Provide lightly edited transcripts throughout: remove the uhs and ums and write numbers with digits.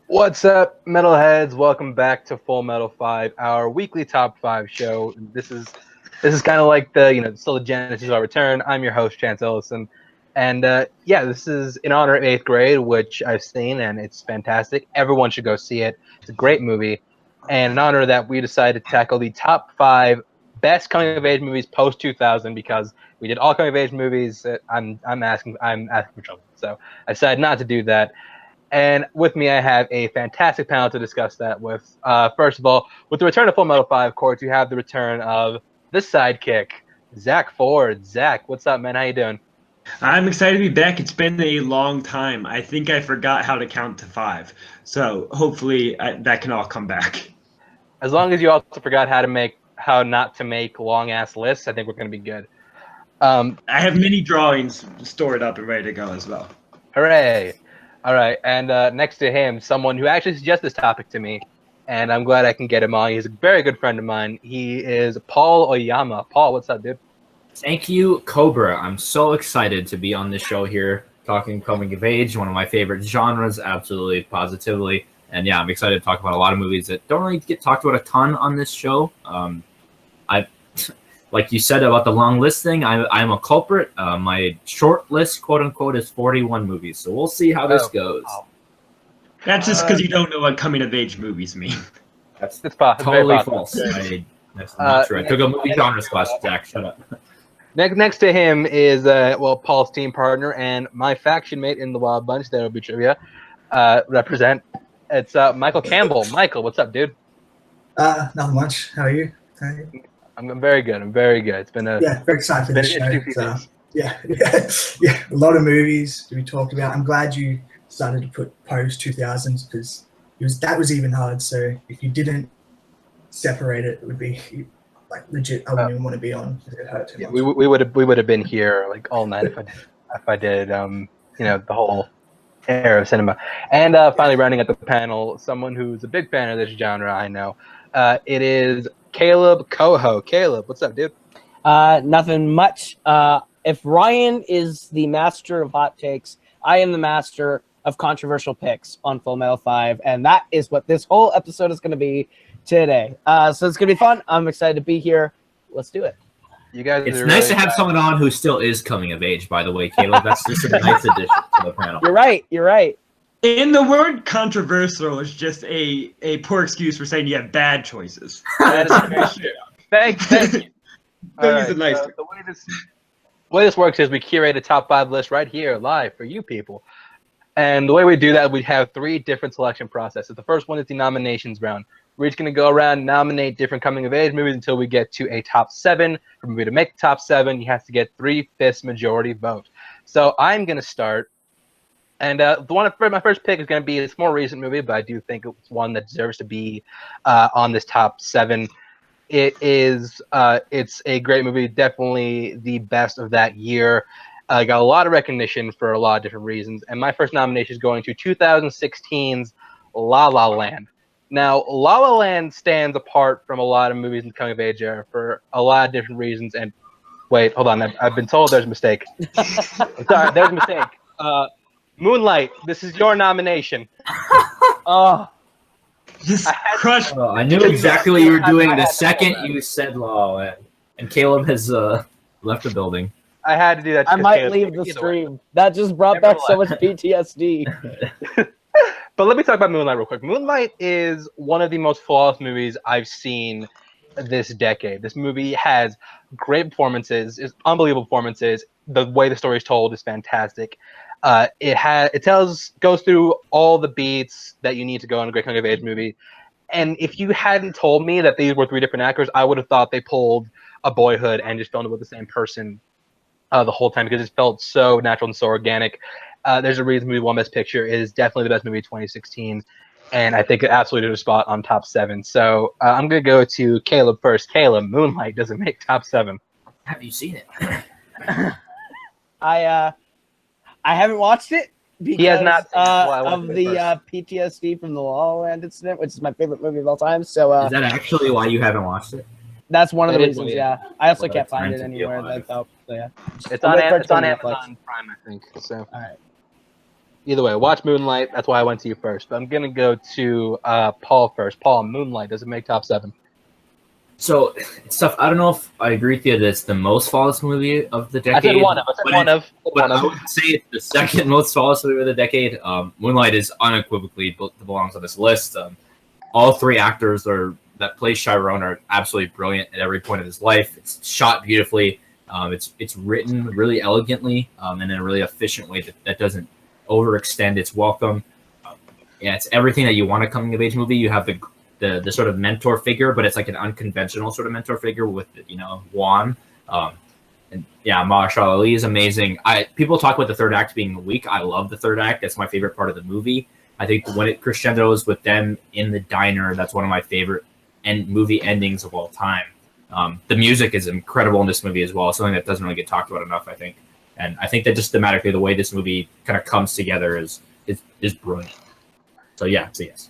What's up, metalheads? Welcome back to Full Metal 5, our weekly top 5 show. This is kind of like still the genesis of our return. I'm your host, Chance Ellison, and this is in honor of 8th grade, which I've seen, and it's fantastic. Everyone should go see it. It's a great movie, and in honor of that, we decided to tackle the top 5 best coming of age movies post 2000 because we did all coming of age movies. I'm asking for trouble, so I decided not to do that. And with me, I have a fantastic panel to discuss that with. First of all, with the return of Full Metal 5, of course, you have the return of the sidekick, Zach Ford. Zach, what's up, man? How you doing? I'm excited to be back. It's been a long time. I think I forgot how to count to 5. So hopefully that can all come back. As long as you also forgot how not to make long ass lists, I think we're gonna be good. I have many drawings stored up and ready to go as well. Hooray! All right, and next to him, someone who actually suggested this topic to me, and I'm glad I can get him on. He's a very good friend of mine. He is Paul Oyama. Paul, what's up, dude? Thank you, Cobra. I'm so excited to be on this show here, talking coming of age, one of my favorite genres, absolutely, positively. And yeah, I'm excited to talk about a lot of movies that don't really get talked about a ton on this show. Like you said about the long list thing, I'm a culprit. My short list, quote unquote, is 41 movies. So we'll see how this goes. That's just because you don't know what coming of age movies mean. That's totally false. That's not true. I took a movie genres class, Jack. Shut up. Next to him is Paul's team partner and my faction mate in the Wild Bunch. There will be trivia. Represent. It's Michael Campbell. Michael, what's up, dude? Not much. How are you? I'm very good. It's been very excited for this show. Yeah, a lot of movies to be talked about. I'm glad you started to put post 2000s because that was even hard. So if you didn't separate it, it would be like legit. I wouldn't even want to be on. It hurt too much. We would have been here like all night if I did the whole era of cinema. And finally rounding out the panel, someone who's a big fan of this genre, I know. It is Caleb Coho. Caleb, what's up, dude? Nothing much. If Ryan is the master of hot takes, I am the master of controversial picks on Full Metal 5, and that is what this whole episode is going to be today. So it's going to be fun. I'm excited to be here. Let's do it. You guys, it's nice to have someone on who still is coming of age, by the way, Caleb. That's just a nice addition to the panel. You're right. And the word controversial is just a poor excuse for saying you have bad choices. Thank you. The way this works is we curate a top 5 list right here live for you people. And the way we do that, we have 3 different selection processes. The first one is the nominations round. We're just going to go around and nominate different coming-of-age movies until we get to a top 7. For a movie to make the top 7, you have to get 3/5 majority vote. So I'm going to start. And my first pick is going to be this more recent movie, but I do think it's one that deserves to be on this top 7. It's a great movie, definitely the best of that year. Got a lot of recognition for a lot of different reasons. And my first nomination is going to 2016's La La Land. Now, La La Land stands apart from a lot of movies in the coming of age era for a lot of different reasons. And wait, hold on. I've been told there's a mistake. I'm sorry, there's a mistake. Moonlight, this is your nomination. I knew exactly what you were doing the second you said La La Land. And Caleb has left the building. I had to do that. I might leave the stream. That just brought back so much PTSD. But let me talk about Moonlight real quick. Moonlight is one of the most flawless movies I've seen this decade. This movie has great performances, is unbelievable performances. The way the story is told is fantastic. It goes through all the beats that you need to go in a great coming of age movie. And if you hadn't told me that these were 3 different actors, I would have thought they pulled a Boyhood and just filmed it with the same person the whole time because it felt so natural and so organic. There's a reason movie won Best Picture. It is definitely the best movie of 2016, and I think it absolutely did a spot on top 7. So I'm gonna go to Caleb first. Caleb, Moonlight doesn't make top 7. Have you seen it? I haven't watched it because he has not of the PTSD from the La La Land incident, which is my favorite movie of all time. So is that actually why you haven't watched it? That's one of the reasons. Yeah, I also can't find it anywhere. So yeah, it's on Amazon Prime, I think. So all right. either way, watch Moonlight. That's why I went to you first. But I'm gonna go to Paul first. Paul, Moonlight, does it make top 7? So it's tough. I don't know if I agree with you that it's the most flawless movie of the decade. I said one of. But I would say it's the second most flawless movie of the decade. Moonlight is unequivocally belongs on this list. All 3 actors that play Chiron are absolutely brilliant at every point of his life. It's shot beautifully. It's written really elegantly and in a really efficient way that doesn't overextend its welcome. Yeah, it's everything that you want a coming of age movie. You have the sort of mentor figure, but it's like an unconventional sort of mentor figure with Juan. And yeah, Mahershala Ali is amazing. People talk about the third act being weak. I love the third act. That's my favorite part of the movie. I think when it crescendos with them in the diner, that's one of my favorite movie endings of all time. The music is incredible in this movie as well. Something that doesn't really get talked about enough, I think. And I think that just thematically, the way this movie kind of comes together is brilliant. So yeah, it's a yes.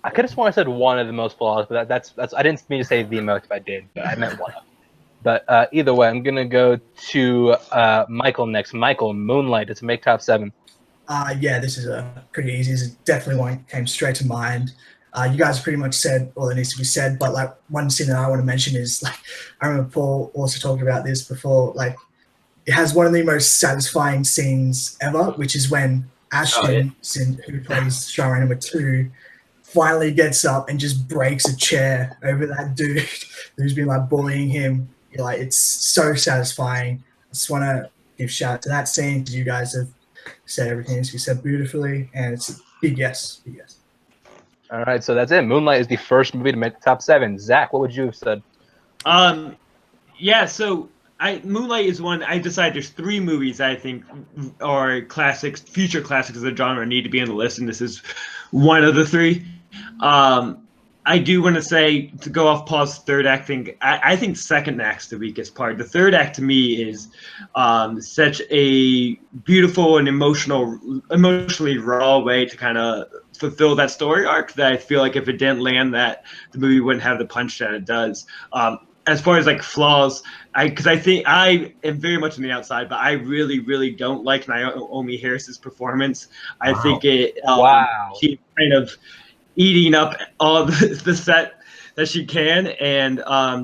I could have sworn I said one of the most flawless, but that's I didn't mean to say the most if I did, but I meant one of. But either way, I'm gonna go to Michael next. Michael, Moonlight, does it make top 7? Yeah, this is pretty easy. This is definitely one that came straight to mind. You guys pretty much said all that needs to be said, but like one scene that I want to mention is like I remember Paul also talking about this before. Like it has one of the most satisfying scenes ever, which is when Ashton, who plays Chiron number 2, finally gets up and just breaks a chair over that dude who's been like bullying him. You're like, it's so satisfying. I just want to give shout out to that scene because you guys have said everything needs to be said beautifully, and it's a big yes. Big yes. All right, so that's it. Moonlight is the first movie to make the top 7. Zach, what would you have said? Yeah, so Moonlight is one. I decided there's 3 movies I think are classics, future classics of the genre, need to be on the list, and this is one of the 3. I do want to say, to go off Paul's third act thing, I think second act's the weakest part. The third act to me is such a beautiful and emotionally raw way to kind of fulfill that story arc that I feel like if it didn't land that, the movie wouldn't have the punch that it does. As far as like flaws, because I think I am very much on the outside, but I really, really don't like Naomi Harris's performance. I think she's kind of eating up all the set that she can and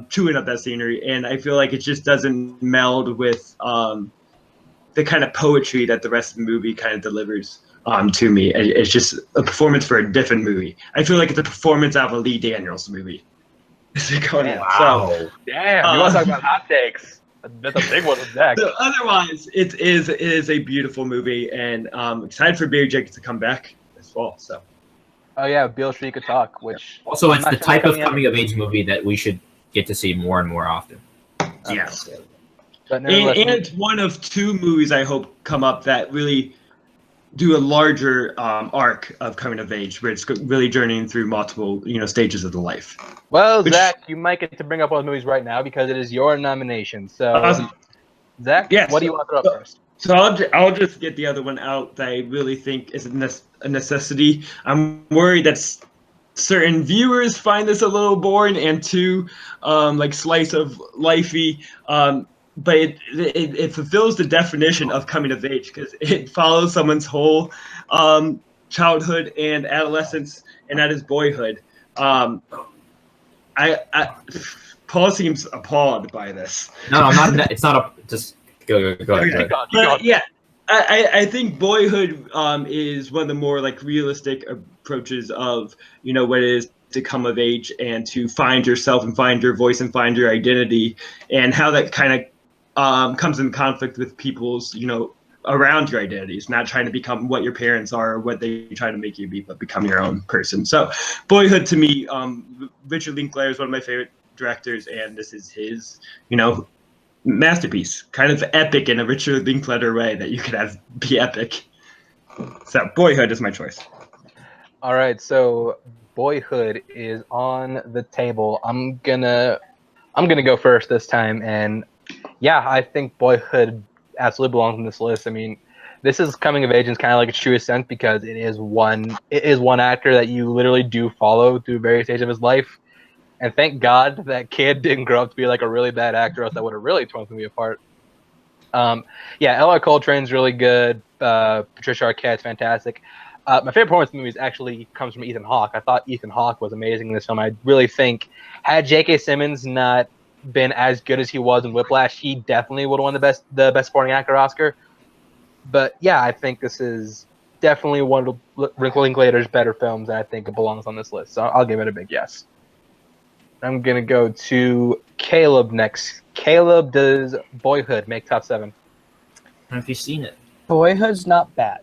chewing up that scenery, and I feel like it just doesn't meld with the kind of poetry that the rest of the movie kind of delivers to me. It's just a performance for a different movie. I feel like it's a performance out of a Lee Daniels movie. Wow. So, damn, you want to talk about hot takes? That's a big one with Zach. So otherwise, it is a beautiful movie, and I'm excited for Barry Jenkins to come back this fall. So. Oh yeah, Beale Street Could Talk, which also it's the type of coming of age movie that we should get to see more and more often. Yes. And it's one of 2 movies I hope come up that really do a larger arc of coming of age, where it's really journeying through multiple, stages of the life. Well, Zach, you might get to bring up all those movies right now because it is your nomination. So, Zach, what do you want to throw up first? So I'll just get the other one out that I really think is a necessity. I'm worried that certain viewers find this a little boring and too like slice of lifey. But it fulfills the definition of coming of age because it follows someone's whole childhood and adolescence, and that is boyhood. Paul seems appalled by this. No, I'm not. It's not just go ahead. Yeah, I think Boyhood is one of the more like realistic approaches of what it is to come of age and to find yourself and find your voice and find your identity, and how that kind of comes in conflict with people's around your identities, not trying to become what your parents are or what they try to make you be, but become your own person. So Boyhood to me, Richard Linklater is one of my favorite directors, and this is his masterpiece, kind of epic in a Richard Linklater way that you could have be epic. So Boyhood is my choice. All right, so Boyhood is on the table. I'm gonna go first this time, and yeah, I think Boyhood absolutely belongs on this list. I mean, this is coming of age in kind of like its truest sense because it is one actor that you literally do follow through various stages of his life. And thank God that kid didn't grow up to be like a really bad actor, else that would have really torn me apart. Yeah, L.R. Coltrane's really good. Patricia Arquette's fantastic. My favorite performance in the movie actually comes from Ethan Hawke. I thought Ethan Hawke was amazing in this film. I really think had J.K. Simmons not been as good as he was in Whiplash, he definitely would have won the best supporting actor Oscar. But yeah, I think this is definitely one of Linklater's better films, and I think it belongs on this list. So I'll give it a big yes. I'm gonna go to Caleb next. Caleb, does Boyhood make top 7? Have you seen it? Boyhood's not bad,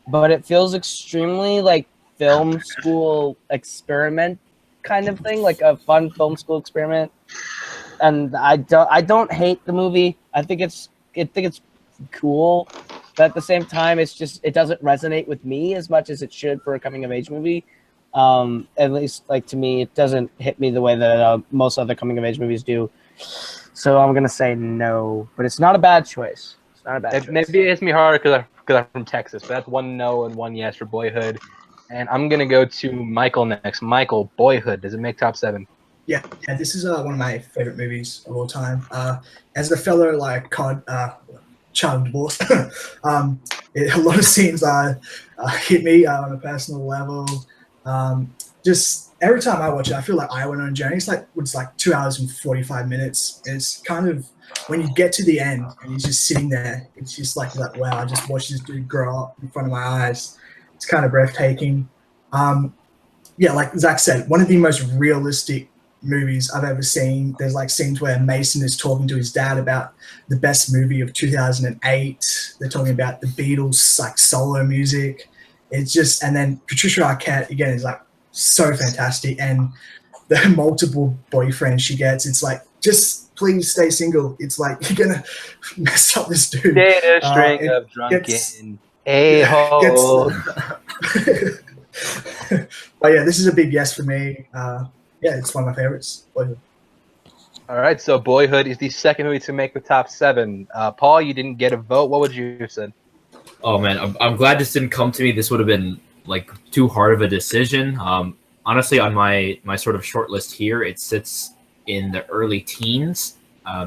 but it feels extremely like film school experiment kind of thing, like a fun film school experiment. And I don't hate the movie. I think it's cool, but at the same time, it doesn't resonate with me as much as it should for a coming of age movie. At least, like, to me, it doesn't hit me the way that most other coming of age movies do. So I'm gonna say no, but it's not a bad choice. It's not a bad choice. Maybe it hits me harder because I'm from Texas, but that's 1 no and 1 yes for Boyhood. And I'm gonna go to Michael next. Michael, Boyhood, does it make top 7? Yeah, this is one of my favorite movies of all time. As the fellow child divorce, a lot of scenes hit me on a personal level. Just every time I watch it, I feel like I went on a journey. It's like 2 hours and 45 minutes. It's kind of, when you get to the end and he's just sitting there, it's just like wow, I just watched this dude grow up in front of my eyes. It's kind of breathtaking. Yeah, like Zach said, one of the most realistic movies I've ever seen. There's like scenes where Mason is talking to his dad about the best movie of 2008. They're talking about the Beatles like solo music. It's just, and then Patricia Arquette again is like so fantastic, and the multiple boyfriends she gets, it's like, just please stay single. It's like, you're gonna mess up this dude. Date a string of drunken a-holes. But yeah, this is a big yes for me. Yeah, it's one of my favorites. Boyhood. All right, so Boyhood is the second movie to make the top 7. Paul, you didn't get a vote. What would you have said? Oh man, I'm glad this didn't come to me. This would have been like too hard of a decision. Honestly, on my sort of short list here, it sits in the early teens.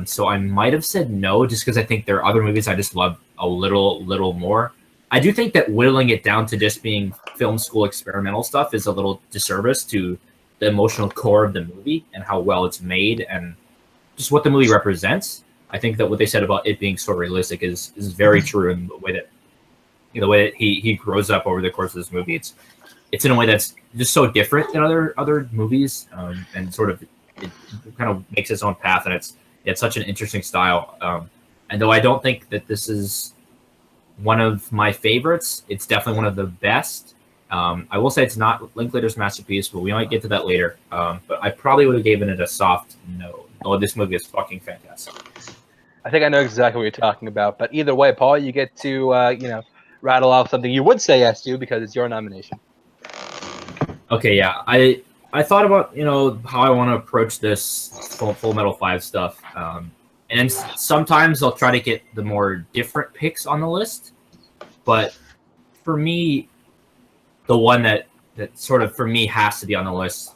So I might have said no, just because I think there are other movies I just love a little more. I do think that whittling it down to just being film school experimental stuff is a little disservice to the emotional core of the movie and how well it's made and just what the movie represents. I think that what they said about it being so realistic is very true in the way that he grows up over the course of this movie. It's in a way that's just so different than other movies, and sort of it kind of makes its own path, and it's such an interesting style. And though I don't think that this is one of my favorites, it's definitely one of the best. I will say it's not Linklater's masterpiece, but we might get to that later. But I probably would have given it a soft no. Oh, this movie is fucking fantastic. I think I know exactly what you're talking about. But either way, Paul, you get to rattle off something you would say yes to because it's your nomination. Okay, yeah. I thought about how I want to approach this Full Metal 5 stuff. And sometimes I'll try to get the more different picks on the list. But for me, the one that sort of for me has to be on the list.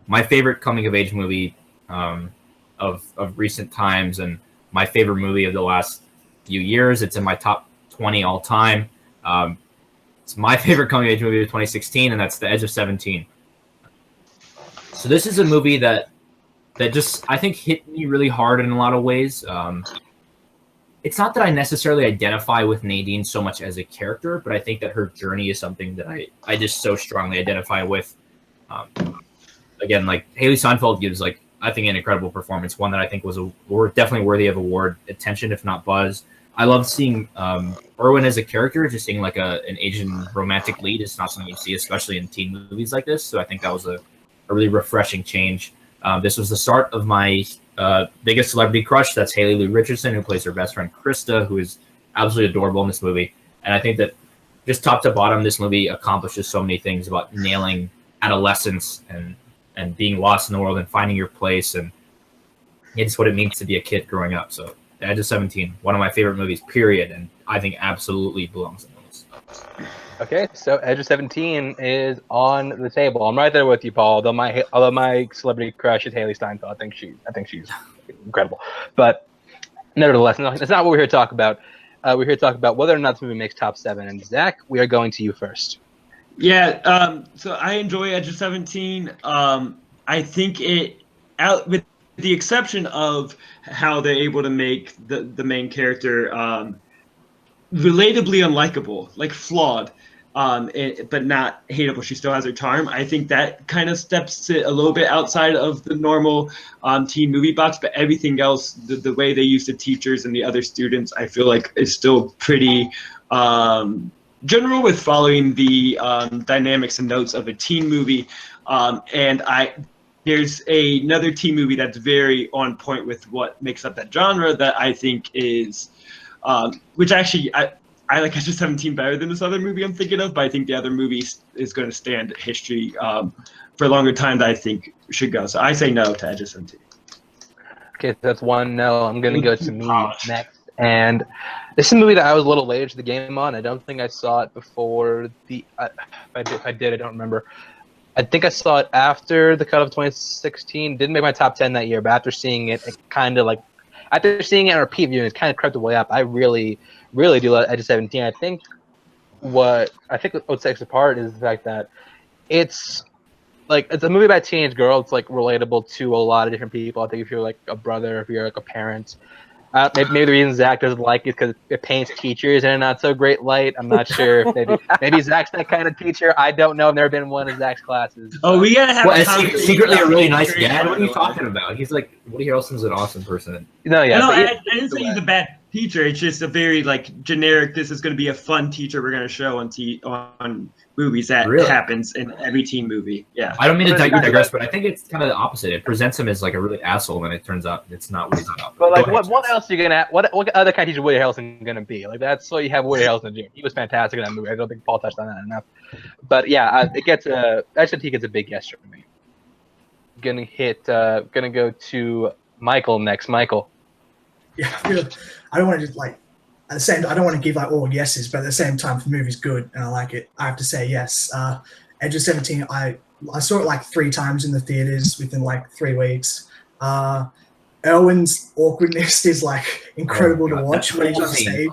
My favorite coming of age movie of recent times, and my favorite movie of the last few years. It's in my top 20 all time. It's my favorite coming of age movie of 2016, and that's The Edge of 17. So this is a movie that just I think hit me really hard in a lot of ways. It's not that I necessarily identify with Nadine so much as a character, but I think that her journey is something that I just so strongly identify with. Again, like Haley Steinfeld gives I think an incredible performance, one that I think was definitely worthy of award attention, if not buzz. I love seeing Erwin as a character, just seeing like an Asian romantic lead is not something you see, especially in teen movies like this. So I think that was a really refreshing change. This was the start of my biggest celebrity crush. That's Haley Lou Richardson, who plays her best friend Krista, who is absolutely adorable in this movie. And I think that just top to bottom, this movie accomplishes so many things about nailing adolescence and being lost in the world and finding your place, and it's what it means to be a kid growing up. So The Edge of 17, one of my favorite movies, period, and I think absolutely belongs in those. Okay, so Edge of 17 is on the table. I'm right there with you, Paul. Although my celebrity crush is Haley Steinfeld. I think she's incredible. But nevertheless, it's not what we're here to talk about. we're here to talk about whether or not this movie makes top 7. And Zach, we are going to you first. Yeah, so I enjoy Edge of 17. I think with the exception of how they're able to make the main character relatably unlikable, like flawed, but not hateable. She still has her charm. I think that kind of steps it a little bit outside of the normal teen movie box, but everything else, the way they use the teachers and the other students, I feel like is still pretty general with following the dynamics and notes of a teen movie. There's another teen movie that's very on point with what makes up that genre that I think is, which actually I like Edge of 17 better than this other movie I'm thinking of, but I think the other movie is going to stand history for a longer time that I think should go. So I say no to Edge of 17. Okay, so that's 1 no. I'm going to go to me next. And this is a movie that I was a little later to the game on. I don't think I saw it before if I did, I don't remember. I think I saw it after the cut of 2016. Didn't make my top 10 that year, but after seeing it, after seeing it on repeat viewing, it kind of crept the way up. I really do love Edge of 17. I think what sets it apart is the fact that it's a movie about a teenage girl. It's like relatable to a lot of different people. I think if you're like a brother, if you're like a parent. Maybe the reason Zach doesn't like it is because it paints teachers in a not so great light. I'm not sure if maybe Zach's that kind of teacher. I don't know. I've never been in one of Zach's classes. Oh, we gotta have secretly a really nice dad. What are you talking about? He's like Woody Harrelson's an awesome person. No, I didn't say he's a bad teacher. It's just a very generic. This is going to be a fun teacher we're going to show on movies that happens in every teen movie. Yeah. I don't mean to digress, but I think it's kind of the opposite. It presents him as like a really asshole, and it turns out it's not what he's about. But what else are you gonna? What other kind of teacher Woody Harrelson gonna be? Like that's what you have Woody Harrelson do. He was fantastic in that movie. I don't think Paul touched on that enough. But yeah, it gets actually he gets a big yes for me. Gonna go to Michael next. Michael. Yeah, I don't want to just I don't want to give all yeses, but at the same time, if the movie's good and I like it, I have to say yes. Edge of 17, I saw it 3 times in the theaters within 3 weeks. Erwin's awkwardness is incredible to watch when he's on stage.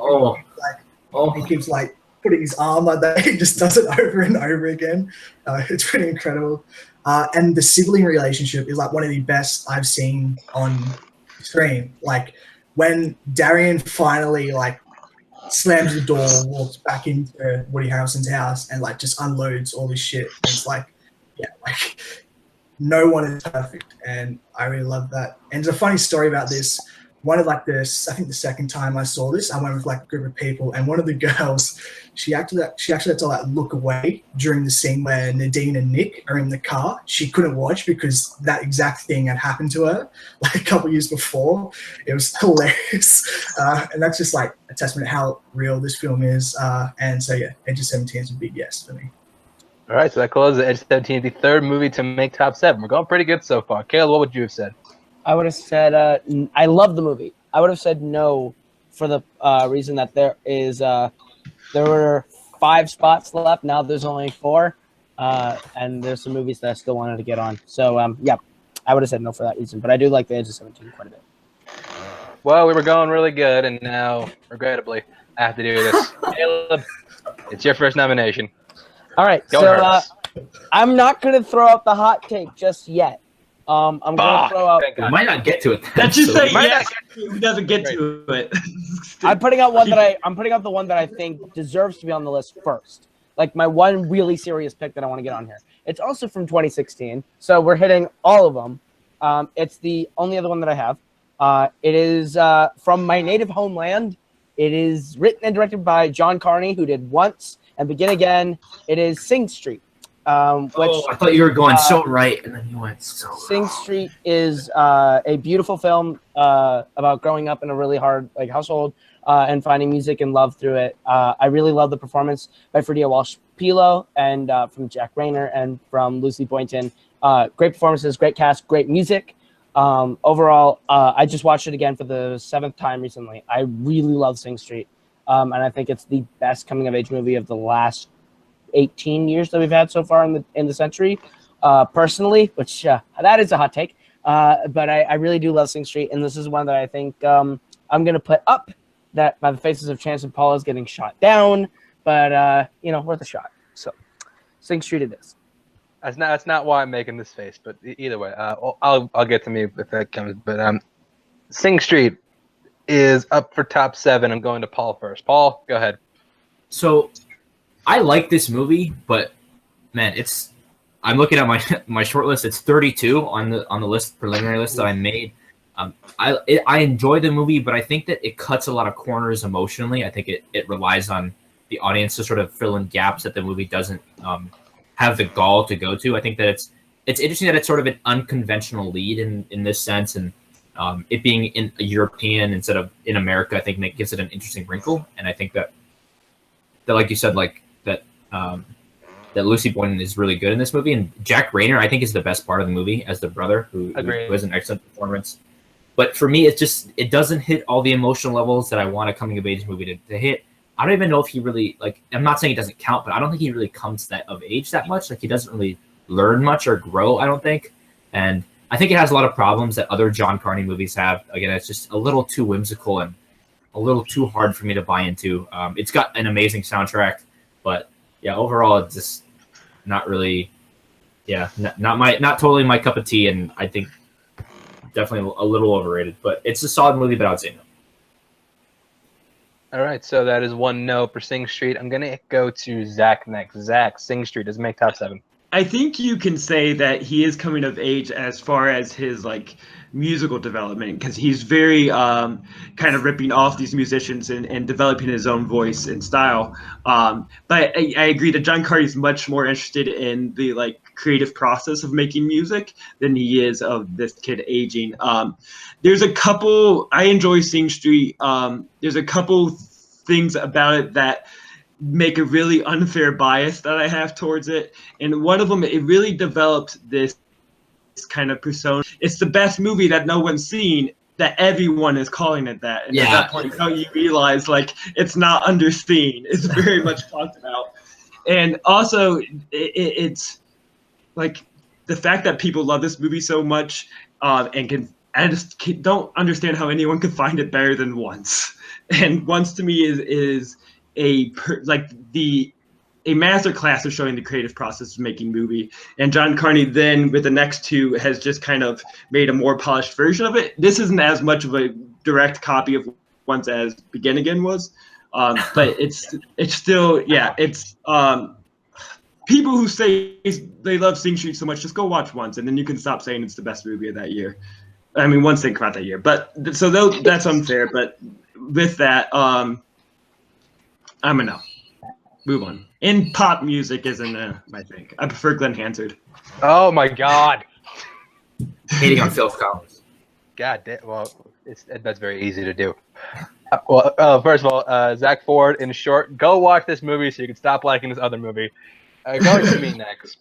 He keeps putting his arm like that. He just does it over and over again. It's pretty incredible. And the sibling relationship is one of the best I've seen on screen. When Darian finally slams the door, walks back into Woody Harrelson's house, and just unloads all this shit. And it's no one is perfect, and I really love that. And there's a funny story about this. One of I think the second time I saw this, I went with a group of people, and one of the girls, she actually had to look away during the scene where Nadine and Nick are in the car. She couldn't watch because that exact thing had happened to her a couple years before. It was hilarious, and that's just a testament to how real this film is. And so yeah, Edge of 17 is a big yes for me. All right, so that closes Edge of 17, the third movie to make top 7. We're going pretty good so far. Caleb, what would you have said? I would have said I love the movie. I would have said no for the reason that there were 5 spots left. Now there's only 4, and there's some movies that I still wanted to get on. So yeah, I would have said no for that reason. But I do like the Edge of 17 quite a bit. Well, we were going really good, and now regrettably I have to do this. Caleb, it's your first nomination. All right, so I'm not going to throw out the hot take just yet. I'm going to throw out. We might not get to it. That's just say yes. Who doesn't get to it? I'm putting out the one that I think deserves to be on the list first. My one really serious pick that I want to get on here. It's also from 2016, so we're hitting all of them. It's the only other one that I have. It is from my native homeland. It is written and directed by John Carney, who did Once and Begin Again. It is Sing Street. I thought you were going so right, and then you went so Sing Street is a beautiful film about growing up in a really hard household and finding music and love through it. I really love the performance by Fredia Walsh-Pilo and from Jack Rayner and from Lucy Boynton. Great performances, great cast, great music. Overall, I just watched it again for the 7th time recently. I really love Sing Street, and I think it's the best coming-of-age movie of the last 18 years that we've had so far in the century, personally, which that is a hot take, but I really do love Sing Street, and this is one that I think I'm going to put up that By the Faces of Chance and Paul is getting shot down, but worth a shot. So, Sing Street it is. That's not why I'm making this face, but either way, I'll get to me if that comes. But Sing Street is up for top 7. I'm going to Paul first. Paul, go ahead. So, I like this movie, but man, I'm looking at my short list. It's 32 on the preliminary list that I made. I enjoy the movie, but I think that it cuts a lot of corners emotionally. I think it relies on the audience to sort of fill in gaps that the movie doesn't have the gall to go to. I think that it's interesting that it's sort of an unconventional lead in this sense, and it being in a European instead of in America, I think that gives it an interesting wrinkle. And I think that like you said, that Lucy Boynton is really good in this movie, and Jack Reynor I think is the best part of the movie as the brother who has an excellent performance. But for me, it doesn't hit all the emotional levels that I want a coming of age movie to hit. I don't even know if he really I'm not saying it doesn't count, but I don't think he really comes that of age that much. Like he doesn't really learn much or grow, I don't think. And I think it has a lot of problems that other John Carney movies have. Again, it's just a little too whimsical and a little too hard for me to buy into. It's got an amazing soundtrack, but yeah, overall it's just not really, not totally my cup of tea, and I think definitely a little overrated. But it's a solid movie, but I would say no. All right, so that is 1 no for Sing Street. I'm gonna go to Zach next. Zach, Sing Street does make top 7. I think you can say that he is coming of age as far as his musical development, because he's very kind of ripping off these musicians and developing his own voice and style. But I agree that John Carney is much more interested in the creative process of making music than he is of this kid aging. There's a couple, I enjoy Sing Street. There's a couple things about it that make a really unfair bias that I have towards it. And one of them, it really developed this kind of persona. It's the best movie that no one's seen, that everyone is calling it that. And at that point, you realize it's not underseen. It's very much talked about. And also, it's the fact that people love this movie so much and I just don't understand how anyone could find it better than Once. And Once to me is a masterclass of showing the creative process of making movie. And John Carney then with the next 2 has just kind of made a more polished version of it. This isn't as much of a direct copy of Once as Begin Again was, but it's still it's people who say they love Sing Street so much, just go watch Once, and then you can stop saying it's the best movie of that year. I mean, Once didn't come out that year, but so that's unfair. But with that, I'm a no. Move on. In pop music isn't my thing. I prefer Glenn Hansard. Oh my God. Hating on Phil Collins. God damn. Well, that's very easy to do. First of all, Zach Ford, in short, go watch this movie so you can stop liking this other movie. Going to me next.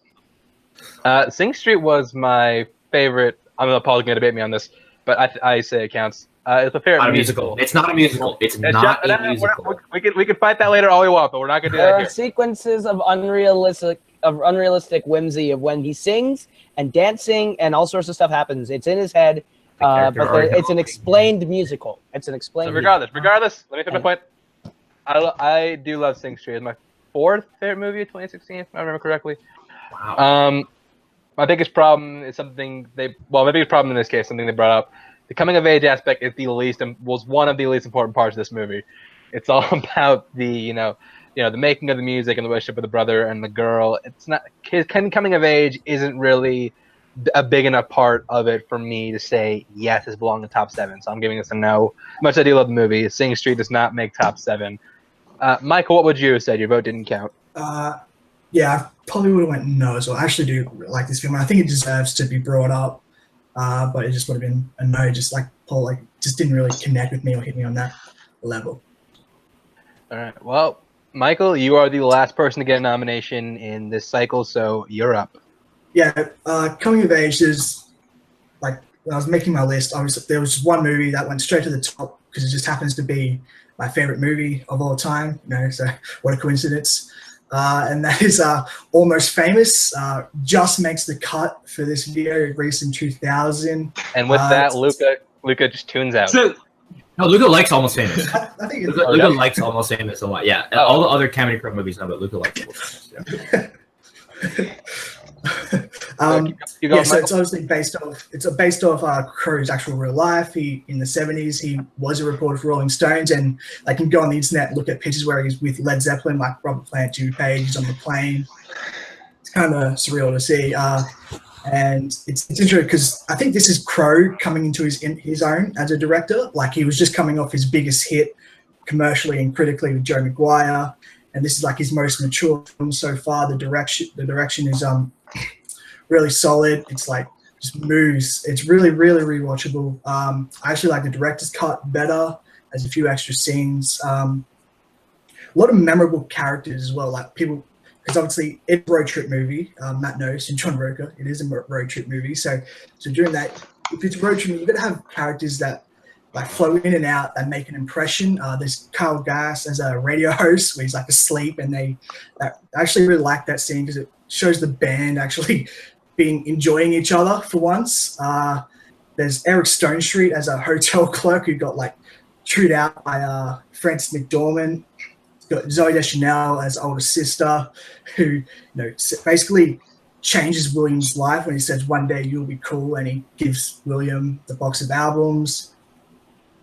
Sing Street was my favorite. I don't know if Paul's going to debate me on this, but I say it counts. It's a favorite musical. It's not a musical. It's not a musical. We can fight that later all we want, but we're not going to do that here. There are sequences of unrealistic whimsy of when he sings and dancing and all sorts of stuff happens. It's in his head, but it's an explained musical. It's an explained. So regardless, let me finish my point. I do love Sing Street. It's my 4th favorite movie of 2016, if I remember correctly. Wow. My biggest problem is something my biggest problem in this case, something they brought up. The coming of age aspect is was one of the least important parts of this movie. It's all about the the making of the music and the relationship with the brother and the girl. It's not coming of age isn't really a big enough part of it for me to say yes, this belongs in top 7. So I'm giving this a no. Much as I do love the movie, Sing Street does not make top 7. Michael, what would you have said? Your vote didn't count. I probably would have went no. So I actually do like this film. I think it deserves to be brought up. But it just would have been a no, just like Paul, just didn't really connect with me or hit me on that level. All right. Well, Michael, you are the last person to get a nomination in this cycle, so you're up. Yeah, coming of age is when I was making my list, obviously there was one movie that went straight to the top because it just happens to be my favorite movie of all time. So what a coincidence. And that is Almost Famous. Just makes the cut for this video, released in 2000. And with that, Luca just tunes out. So No, Luca likes Almost Famous. I think it's Luca likes Almost Famous a lot. Yeah, all the other Comedy Club movies, no, but Luca likes Almost Famous. Yeah. So it's obviously based off Crow's actual real life. In the 70s, he was a reporter for Rolling Stones, and like you can go on the internet and look at pictures where he's with Led Zeppelin, like Robert Plant, Jimmy Page, he's on the plane. It's kind of surreal to see, and it's interesting because I think this is Crow coming into his own as a director. Like he was just coming off his biggest hit commercially and critically with Joe Maguire, and this is like his most mature film so far. The direction is really solid. It's like just moves. It's really, really rewatchable. I actually like the director's cut better. There's a few extra scenes. A lot of memorable characters as well. Like people, because obviously it's a road trip movie. Matt knows, and John Roker, it is a road trip movie. So during that, if it's a road trip movie, you've got to have characters that like flow in and out and make an impression. There's Kyle Gass as a radio host where he's like asleep, and I actually really like that scene because it shows the band actually enjoying each other for once. There's Eric Stonestreet as a hotel clerk who got like chewed out by Frances McDormand. He's got Zooey Deschanel as older sister, who basically changes William's life when he says one day you'll be cool, and he gives William the box of albums.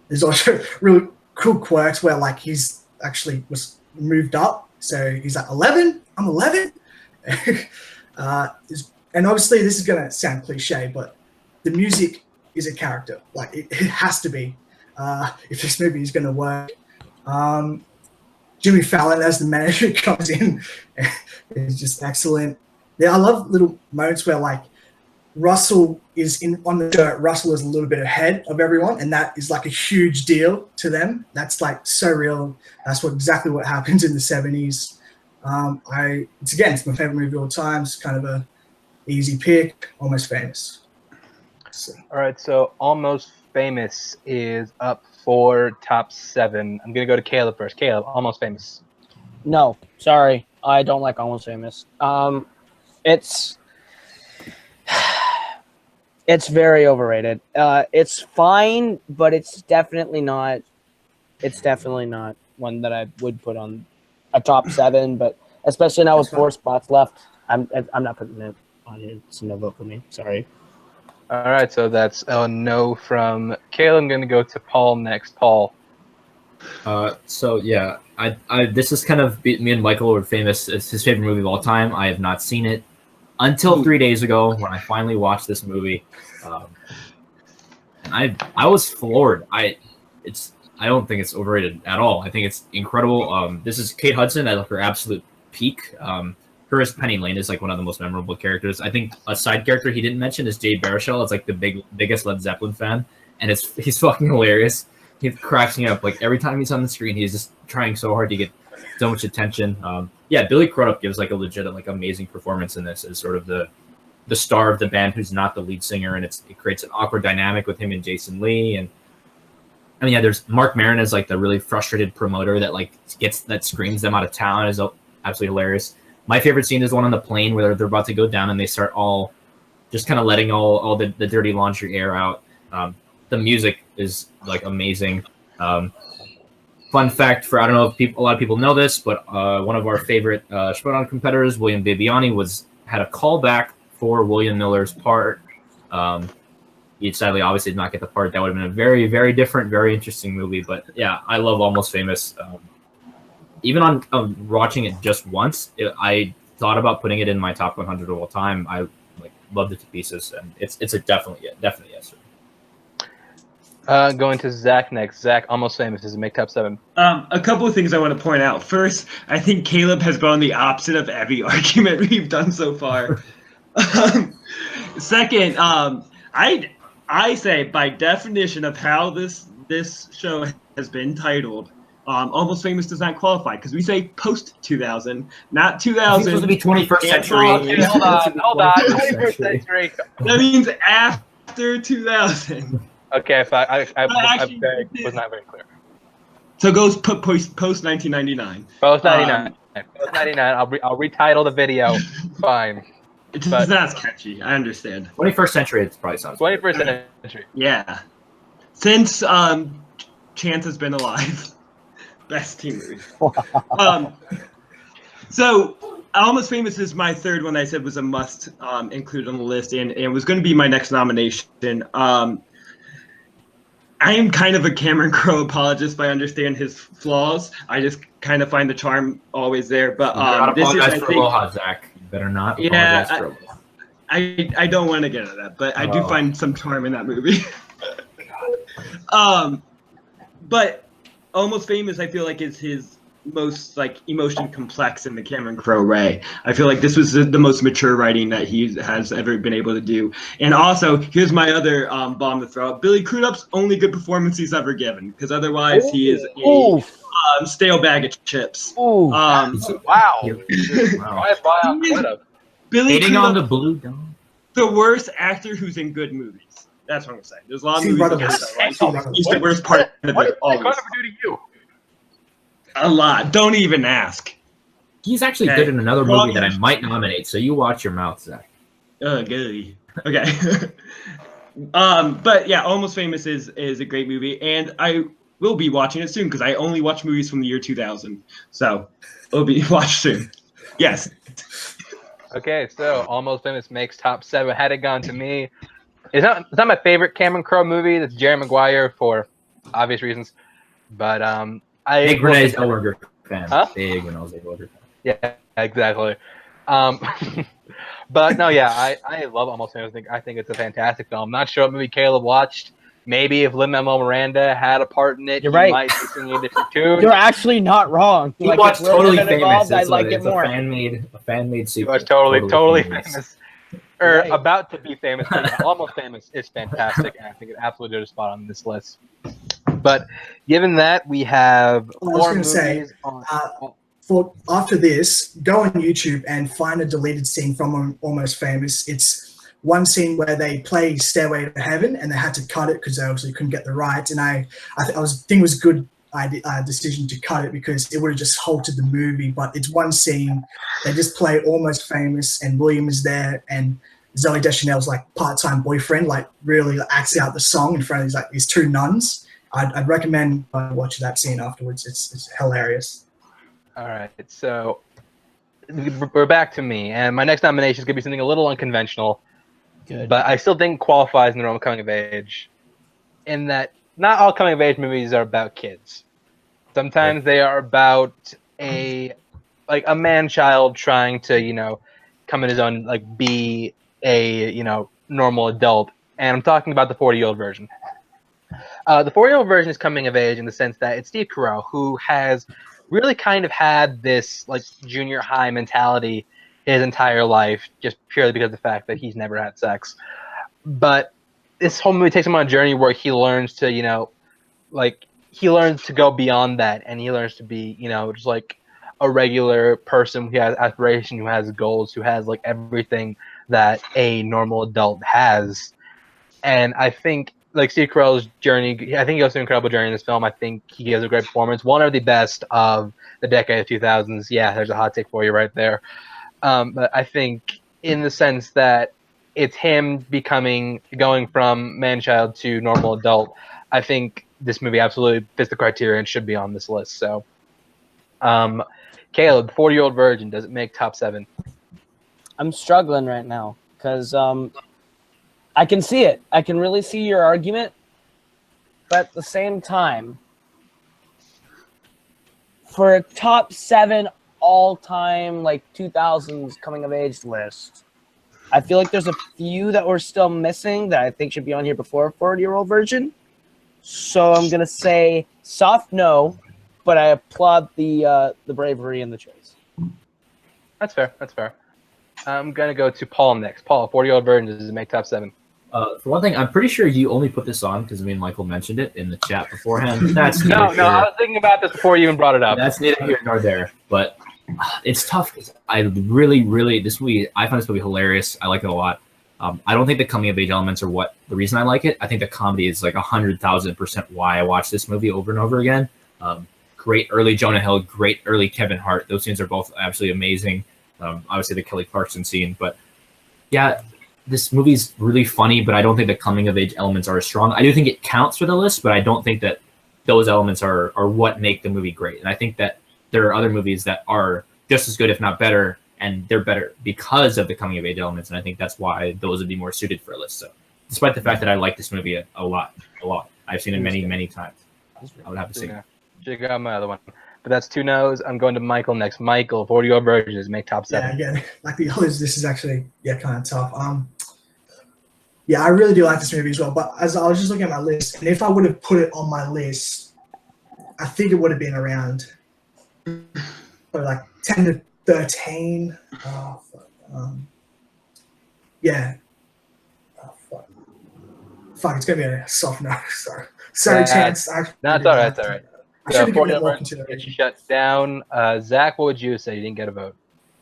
There's also really cool quirks where like he's actually was moved up, so he's like 11. I'm 11. And obviously this is going to sound cliche, but the music is a character. Like it has to be if this movie is going to work. Jimmy Fallon as the manager comes in is just excellent. Yeah, I love little moments where like Russell is on the dirt. Russell is a little bit ahead of everyone, and that is like a huge deal to them. That's like so real. That's exactly what happens in the 70s. It's my favorite movie of all time. It's kind of a easy pick. Almost Famous. All right, so Almost Famous is up for top 7. I'm gonna go to Caleb first. Caleb, Almost Famous. No, sorry, I don't like Almost Famous. It's very overrated. It's fine, but it's definitely not. It's definitely not one that I would put on a top 7. But especially now with 4 spots left, I'm not putting it on here. It's a no vote for me. Sorry. All right, so that's a no from Caleb. I'm gonna go to Paul next. Paul. So yeah, I this is kind of me and Michael were famous. It's his favorite movie of all time. I have not seen it until 3 days ago when I finally watched this movie. And I was floored. I don't think it's overrated at all. I think it's incredible. This is Kate Hudson at her absolute peak. Her as Penny Lane is like one of the most memorable characters. I think a side character he didn't mention is Jay Baruchel. It's like the biggest Led Zeppelin fan, and he's fucking hilarious. He cracks me up. Like every time he's on the screen, he's just trying so hard to get so much attention. Billy Crudup gives like a legit, like amazing performance in this as sort of the star of the band who's not the lead singer, and it creates an awkward dynamic with him and Jason Lee. And I mean, yeah, there's Mark Maron as like the really frustrated promoter that like screams them out of town. Is absolutely hilarious. My favorite scene is the one on the plane where they're about to go down and they start all just kind of letting all the dirty laundry air out. The music is like amazing. Fun fact I don't know if a lot of people know this, but one of our favorite Showdown competitors, William Bibiani, had a callback for William Miller's part. He sadly obviously did not get the part. That would have been a very, very different, very interesting movie. But yeah, I love Almost Famous. Even on watching it just once, I thought about putting it in my top 100 of all time. I loved it to pieces, and it's a definitely yes. Going to Zach next. Zach, Almost Famous. Does it make top 7? A couple of things I want to point out. First, I think Caleb has gone the opposite of every argument we've done so far. Second, I say by definition of how this show has been titled, Almost Famous does not qualify because we say post 2000, not 2000. It's supposed to be 21st century. Hold on. 21st century. That means after 2000. Okay, I was not very clear. So it goes post 1999. Post 99. Post 99. I'll retitle the video. Fine. It's not as catchy. I understand. 21st century. It probably sounds. 21st century. Yeah. Since Chance Has Been Alive. Best teen movie. So Almost Famous is my third one I said was a must include on the list, and it was going to be my next nomination. I am kind of a Cameron Crowe apologist, but I understand his flaws. I just kind of find the charm always there. But this is, I think, Aloha, Zach. You better not. Yeah, I don't want to get into that, but I do find some charm in that movie. But Almost Famous, I feel like, is his most like emotion complex in the Cameron Crowe way. I feel like this was the most mature writing that he has ever been able to do. And also, here's my other bomb to throw out. Billy Crudup's only good performance he's ever given, because otherwise he is a stale bag of chips. Wow. Billy Hating on the Blue Dome. The worst actor who's in good movies. That's what I'm saying. There's a lot of movies he's the worst part of it. What did Carter do to you? A lot. Don't even ask. He's actually good in another movie that I might nominate, so you watch your mouth, Zach. Oh, good. Okay. But yeah, Almost Famous is a great movie, and I will be watching it soon because I only watch movies from the year 2000. So it'll be watched soon. Yes. Okay, so Almost Famous makes top 7. Had it gone to me, it's not my favorite Cameron Crowe movie. That's Jerry Maguire for obvious reasons, but Big Renee Zellweger fan. Huh? Big Renee Zellweger fan. Yeah, exactly. But no, yeah, I love Almost Famous. I think it's a fantastic film. Not sure what movie Caleb watched. Maybe if Lin-Manuel Miranda had a part in it, you're right. Might be singing a different tune. You're actually not wrong. He watched Totally Famous. I'd like it more. A fan-made sequel. He watched Totally Famous. Or right. About to be famous. Almost Famous is fantastic, and I think it absolutely did a spot on this list. But given that, we have after this, go on YouTube and find a deleted scene from Almost Famous. It's one scene where they play Stairway to Heaven, and they had to cut it because they obviously couldn't get the rights. And I think it was a good decision to cut it because it would have just halted the movie. But it's one scene. They just play Almost Famous, and William is there, and Zooey Deschanel's like part-time boyfriend, like really acts out the song in front of these two nuns. I'd recommend watching that scene afterwards. It's hilarious. All right, so we're back to me, and my next nomination is going to be something a little unconventional. Good. But I still think qualifies in the realm of coming of age, in that not all coming of age movies are about kids. Sometimes they are about a man-child trying to, come in his own, be a, normal adult. And I'm talking about the 40-year-old version. The 40-year-old version is coming of age in the sense that it's Steve Carell, who has really kind of had this junior high mentality his entire life, just purely because of the fact that he's never had sex. But this whole movie takes him on a journey where he learns to, he learns to go beyond that, and he learns to be, just a regular person who has aspiration, who has goals, who has everything that a normal adult has. And I think Steve Carell's journey, I think he goes through an incredible journey in this film. I think he gives a great performance, one of the best of the decade of 2000s. Yeah, there's a hot take for you right there. But I think in the sense that it's him going from man-child to normal adult, I think this movie absolutely fits the criteria and should be on this list. So, Caleb, 40-year-old virgin, does it make top 7? I'm struggling right now because I can see it. I can really see your argument. But at the same time, for a top 7 all-time 2000s coming-of-age list, I feel like there's a few that we're still missing that I think should be on here before 40-year-old virgin. So I'm gonna say soft no, but I applaud the bravery and the choice. That's fair. I'm gonna go to Paul next. Paul, 40-year-old virgin, does it make top 7? For one thing, I'm pretty sure you only put this on because me and Michael mentioned it in the chat beforehand. That's no, I was thinking about this before you even brought it up. That's neither here nor there, but it's tough because I really, I find this movie hilarious. I like it a lot. I don't think the coming of age elements are the reason I like it. I think the comedy is 100,000% why I watch this movie over and over again. Great early Jonah Hill, great early Kevin Hart. Those scenes are both absolutely amazing. Obviously the Kelly Clarkson scene, but yeah, this movie's really funny, but I don't think the coming of age elements are as strong. I do think it counts for the list, but I don't think that those elements are what make the movie great. And I think that there are other movies that are just as good, if not better, and they're better because of the coming of age elements. And I think that's why those would be more suited for a list. So despite the fact that I like this movie a lot, I've seen it many times. I would have to say. Check out my other one. But that's 2 no's. I'm going to Michael next. Michael, what are your versions? Make top 7. Yeah, again, like the others, this is actually kind of tough. Yeah, I really do like this movie as well. But as I was just looking at my list, and if I would have put it on my list, I think it would have been around like 10 to 13. Oh, fuck. Yeah. Oh, fuck. Fuck, it's gonna be a soft no. Sorry, Chance. No, it's all right. It's all right. I should have given it more Get consideration. you shut down. Zach, what would you say? You didn't get a vote.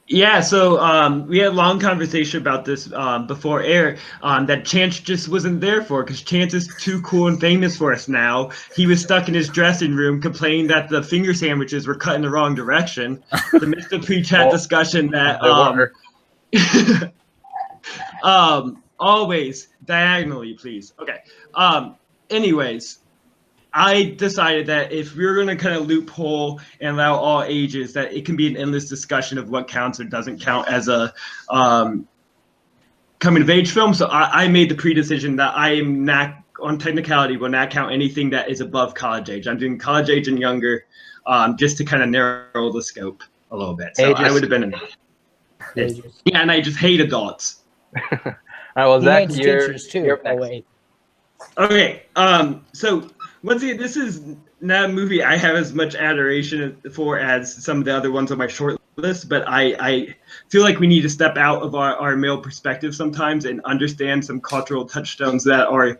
Yeah, so we had a long conversation about this before air that Chance just wasn't there for, because Chance is too cool and famous for us now. He was stuck in his dressing room complaining that the finger sandwiches were cut in the wrong direction. The Mr. Pre-Chat discussion that always diagonally, please. Okay. Anyways, I decided that if we were going to kind of loophole and allow all ages, that it can be an endless discussion of what counts or doesn't count as a coming-of-age film. So I made the pre-decision that I am not, on technicality, will not count anything that is above college age. I'm doing college age and younger, just to kind of narrow the scope a little bit. So I would have been enough. Yeah, and I just hate adults. All right, well, Zach, you're wait. Okay, so once again, this is not a movie I have as much adoration for as some of the other ones on my short list, but I feel like we need to step out of our male perspective sometimes and understand some cultural touchstones that are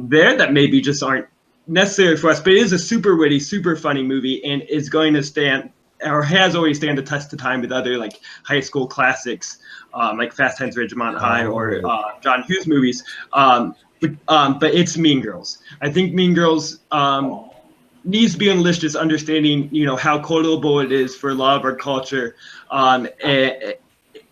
there that maybe just aren't necessary for us. But it is a super witty, super funny movie, and is going to stand, or has always stand the test of time with other like high school classics, like Fast Times at Ridgemont High or John Hughes movies. But it's Mean Girls. I think Mean Girls needs to be on the list, just understanding, how quotable it is for a lot of our culture. It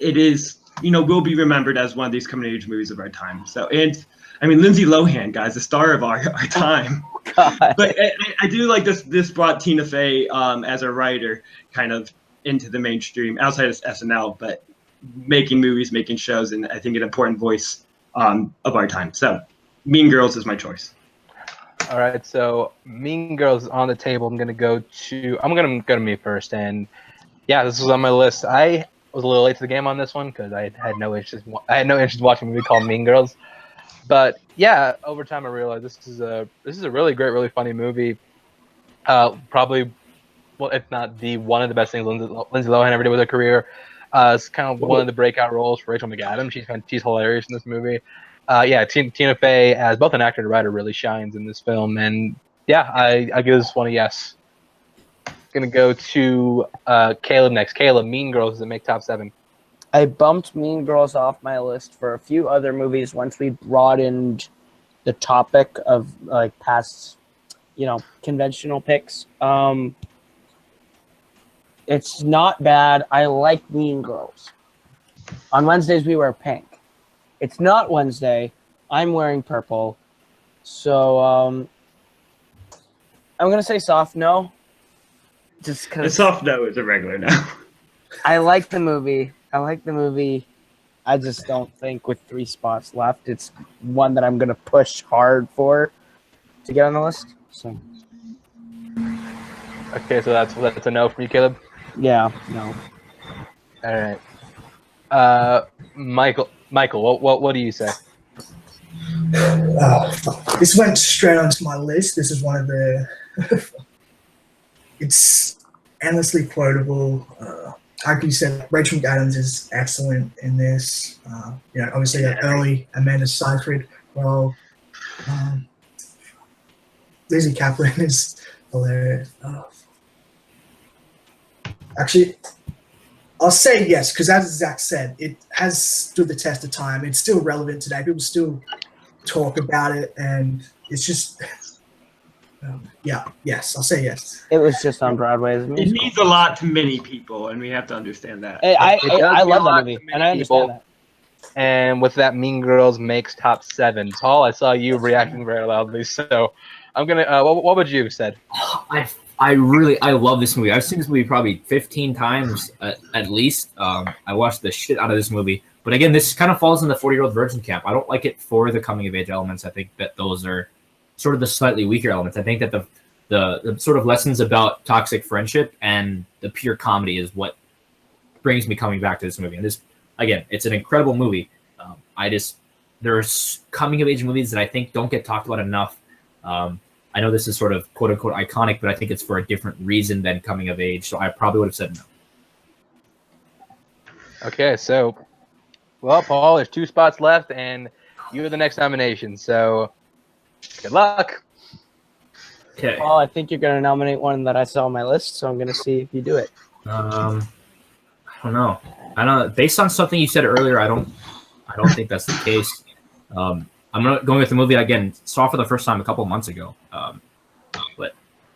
is, will be remembered as one of these coming-of-age movies of our time. So, and I mean, Lindsay Lohan, guys, the star of our time. But I do like this. This brought Tina Fey as a writer kind of into the mainstream outside of SNL, but making movies, making shows, and I think an important voice of our time. So Mean Girls is my choice. All right, so Mean Girls is on the table. I'm gonna go to me first, and yeah, this was on my list. I was a little late to the game on this one because I had no interest in watching a movie called Mean Girls. But yeah, over time I realized this is a really great, really funny movie. Probably, well, if not one of the best things Lindsay Lohan ever did with her career. It's kind of one of the breakout roles for Rachel McAdams. She's hilarious in this movie. Tina Fey, as both an actor and a writer, really shines in this film. And yeah, I give this one a yes. Gonna go to Caleb next. Caleb, Mean Girls, does it make top 7? I bumped Mean Girls off my list for a few other movies once we broadened the topic of like past, conventional picks. It's not bad. I like Mean Girls. On Wednesdays we wear pink. It's not Wednesday. I'm wearing purple. So I'm gonna say soft no. Just because a soft no is a regular no. I like the movie. I just don't think with 3 spots left, it's one that I'm gonna push hard for to get on the list. So okay, so that's a no for you, Caleb. Yeah, no. All right. Michael, what do you say? This went straight onto my list. This is one of the. It's endlessly quotable. Like you said, Rachel McAdams is excellent in this. Obviously that early Amanda Seyfried role. Lizzie Kaplan is hilarious. Actually, I'll say yes, because as Zach said, it has stood the test of time. It's still relevant today. People still talk about it, and it's just, yes, I'll say yes. It was just on Broadway as a musical. It means a lot to many people, and we have to understand that. I love that movie, and I understand that. And with that, Mean Girls makes top 7. Paul, I saw you reacting very loudly, so I'm gonna. What would you have said? I love this movie. I've seen this movie probably 15 times at least. I watched the shit out of this movie. But again, this kind of falls in the 40-year-old virgin camp. I don't like it for the coming of age elements. I think that those are sort of the slightly weaker elements. I think that the sort of lessons about toxic friendship and the pure comedy is what brings me coming back to this movie. And this, again, it's an incredible movie. There's coming of age movies that I think don't get talked about enough. I know this is sort of quote unquote iconic, but I think it's for a different reason than coming of age. So I probably would have said no. Okay, so, well, Paul, there's 2 spots left, and you're the next nomination. So, good luck. Okay. Paul, I think you're going to nominate one that I saw on my list, so I'm going to see if you do it. I don't know. Based on something you said earlier, I don't think that's the case. I'm going with the movie I, again, saw for the first time a couple of months ago. But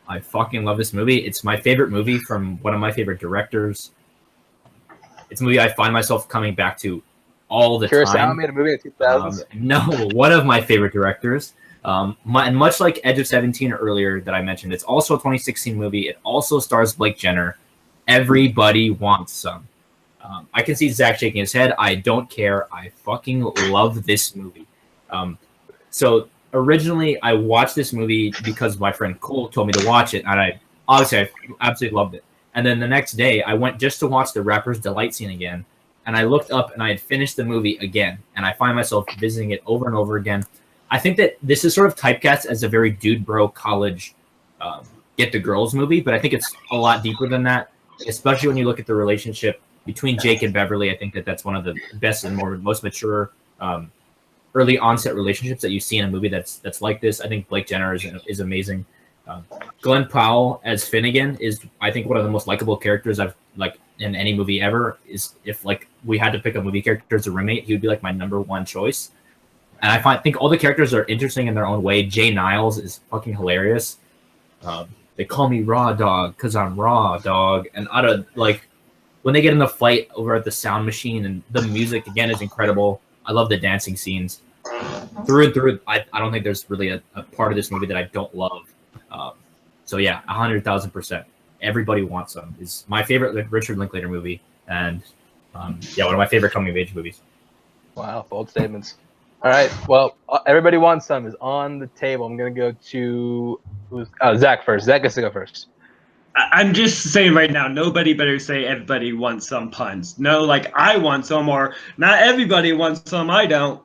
I fucking love this movie. It's my favorite movie from one of my favorite directors. It's a movie I find myself coming back to all the time. Kurosawa made a movie in the 2000s? No, one of my favorite directors. And much like Edge of 17 earlier that I mentioned, it's also a 2016 movie. It also stars Blake Jenner. Everybody wants some. I can see Zach shaking his head. I don't care. I fucking love this movie. So originally I watched this movie because my friend Cole told me to watch it, and I absolutely loved it. And then the next day I went just to watch the Rapper's Delight scene again, and I looked up and I had finished the movie again, and I find myself visiting it over and over again. I think that this is sort of typecast as a very dude bro college get the girls movie, but I think it's a lot deeper than that, especially when you look at the relationship between Jake and Beverly. I think that that's one of the best and most mature early onset relationships that you see in a movie that's like this. I think Blake Jenner is amazing. Glenn Powell as Finnegan is, I think, one of the most likable characters I've like in any movie ever. Is if like we had to pick a movie character as a roommate, he would be like my number one choice. And I think all the characters are interesting in their own way. Jay Niles is fucking hilarious. They call me Raw Dog because I'm Raw Dog. And like when they get in the fight over at the sound machine, and the music again is incredible. I love the dancing scenes through and through. I don't think there's really a part of this movie that I don't love. So yeah, 100,000%. Everybody Wants Some is my favorite Richard Linklater movie, and yeah, one of my favorite coming of age movies. Wow, bold statements. All right, well, Everybody Wants Some is on the table. I'm gonna go to Zach first. Zach gets to go first. I'm just saying right now, nobody better say everybody wants some puns. No, like I want some, or not everybody wants some, I don't.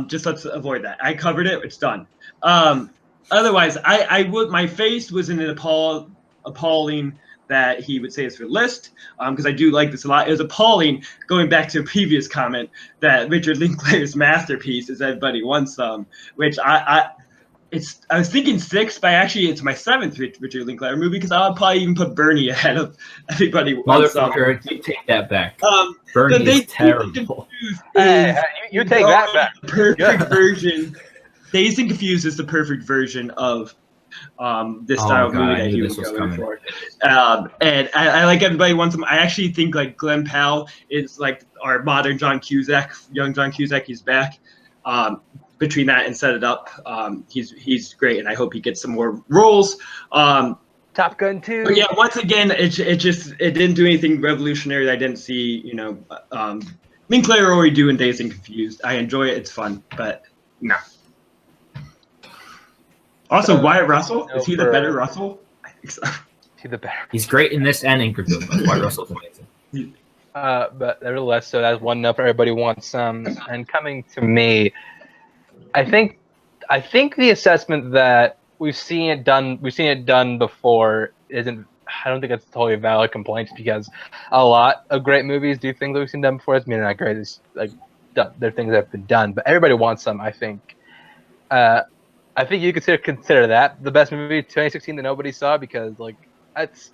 Just let's avoid that. I covered it, it's done. Otherwise, my face was in an appalling that he would say it's for list, because I do like this a lot. It was appalling, going back to a previous comment, that Richard Linklater's masterpiece is Everybody Wants Some, which I was thinking 6, but actually it's my 7th Richard Linklater movie, because I'll probably even put Bernie ahead of Everybody Wants Some. Motherfucker, you take that back. Bernie is terrible. You take that back. The perfect version. Dazed and Confused is the perfect version of this style of movie that he was going for. And I like Everybody Wants Some. I actually think like Glenn Powell is like our modern John Cusack, young John Cusack. He's back. Between that and Set It Up, he's great, and I hope he gets some more roles. Top Gun 2. But yeah, once again, it didn't do anything revolutionary that I didn't see, Linklater already do in Dazed and Confused. I enjoy it; it's fun, but no. Also, Wyatt Russell, is he the better Russell? I think so. He's the better. He's great in this and Anchorville, but Wyatt Russell's amazing. But nevertheless, so that's 1-0 for Everybody Wants Some. And coming to me, I think the assessment that we've seen it done before isn't. I don't think it's totally a valid complaint, because a lot of great movies do things that we've seen done before. It's not great. It's like they're things that have been done, but Everybody Wants Some. I think you consider that the best movie 2016 that nobody saw, because like that's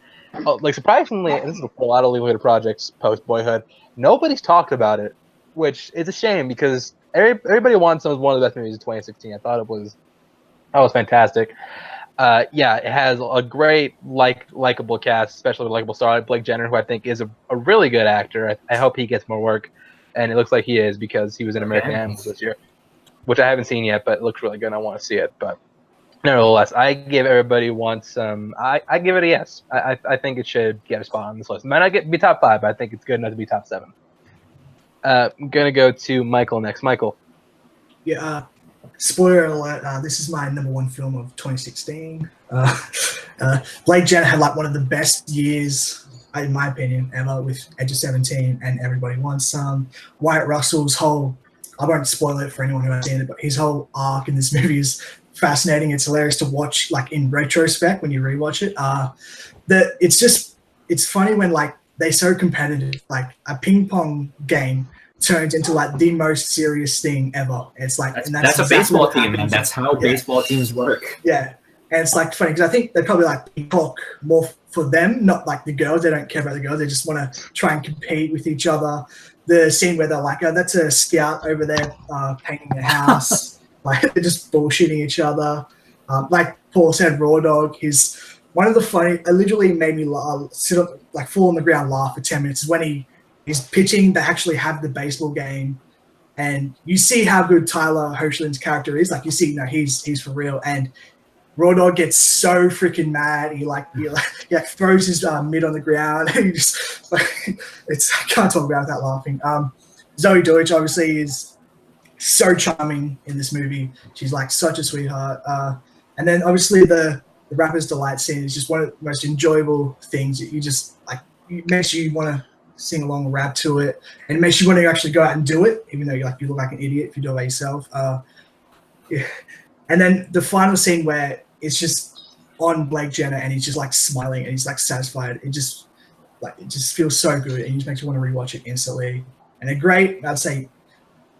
like surprisingly, and this is a lot of Linklater projects post Boyhood, nobody's talked about it, which is a shame, because Everybody Wants Some was one of the best movies of 2016. I thought it was fantastic. Yeah, it has a great likable cast, especially a likable star like Blake Jenner, who I think is a really good actor. I hope he gets more work, and it looks like he is, because he was in American Animals this year, which I haven't seen yet, but it looks really good and I want to see it. But Nevertheless, I give Everybody Wants Some. I give it a yes. I think it should get a spot on this list. It might not be top 5, but I think it's good enough to be top 7. I'm gonna go to Michael next. Michael. Yeah. Spoiler alert, this is my number 1 film of 2016. Blake Jenner had like one of the best years, in my opinion, ever with Edge of 17 and Everybody Wants Some. Wyatt Russell's whole, I won't spoil it for anyone who hasn't seen it, but his whole arc in this movie is fascinating. It's hilarious to watch, like in retrospect when you rewatch it. It's funny when like they're so competitive, like a ping pong game turns into like the most serious thing ever. It's like that's exactly a baseball team, man. That's how baseball teams work. Yeah, and it's like funny because I think they probably like talk more for them, not like the girls. They don't care about the girls. They just want to try and compete with each other. The scene where they're like, "Oh, that's a scout over there painting a house." Like they're just bullshitting each other. Like Paul said, Raw Dog. He's one of the funny. It literally made me sit up, like fall on the ground, laugh for 10 minutes. Is when he's pitching. They actually have the baseball game, and you see how good Tyler Hoechlin's character is. Like you see, he's for real. And Raw Dog gets so freaking mad. He throws his mitt on the ground. He just like I can't talk about it without laughing. Zoe Deutsch obviously is so charming in this movie. She's like such a sweetheart. And then obviously the Rapper's Delight scene is just one of the most enjoyable things. You just like it makes you want to sing along, rap to it, and it makes you want to actually go out and do it, even though you look like an idiot if you do it by yourself. Yeah. And then the final scene where it's just on Blake Jenner and he's just like smiling and he's like satisfied. It just feels so good and it just makes you want to rewatch it instantly. And I'd say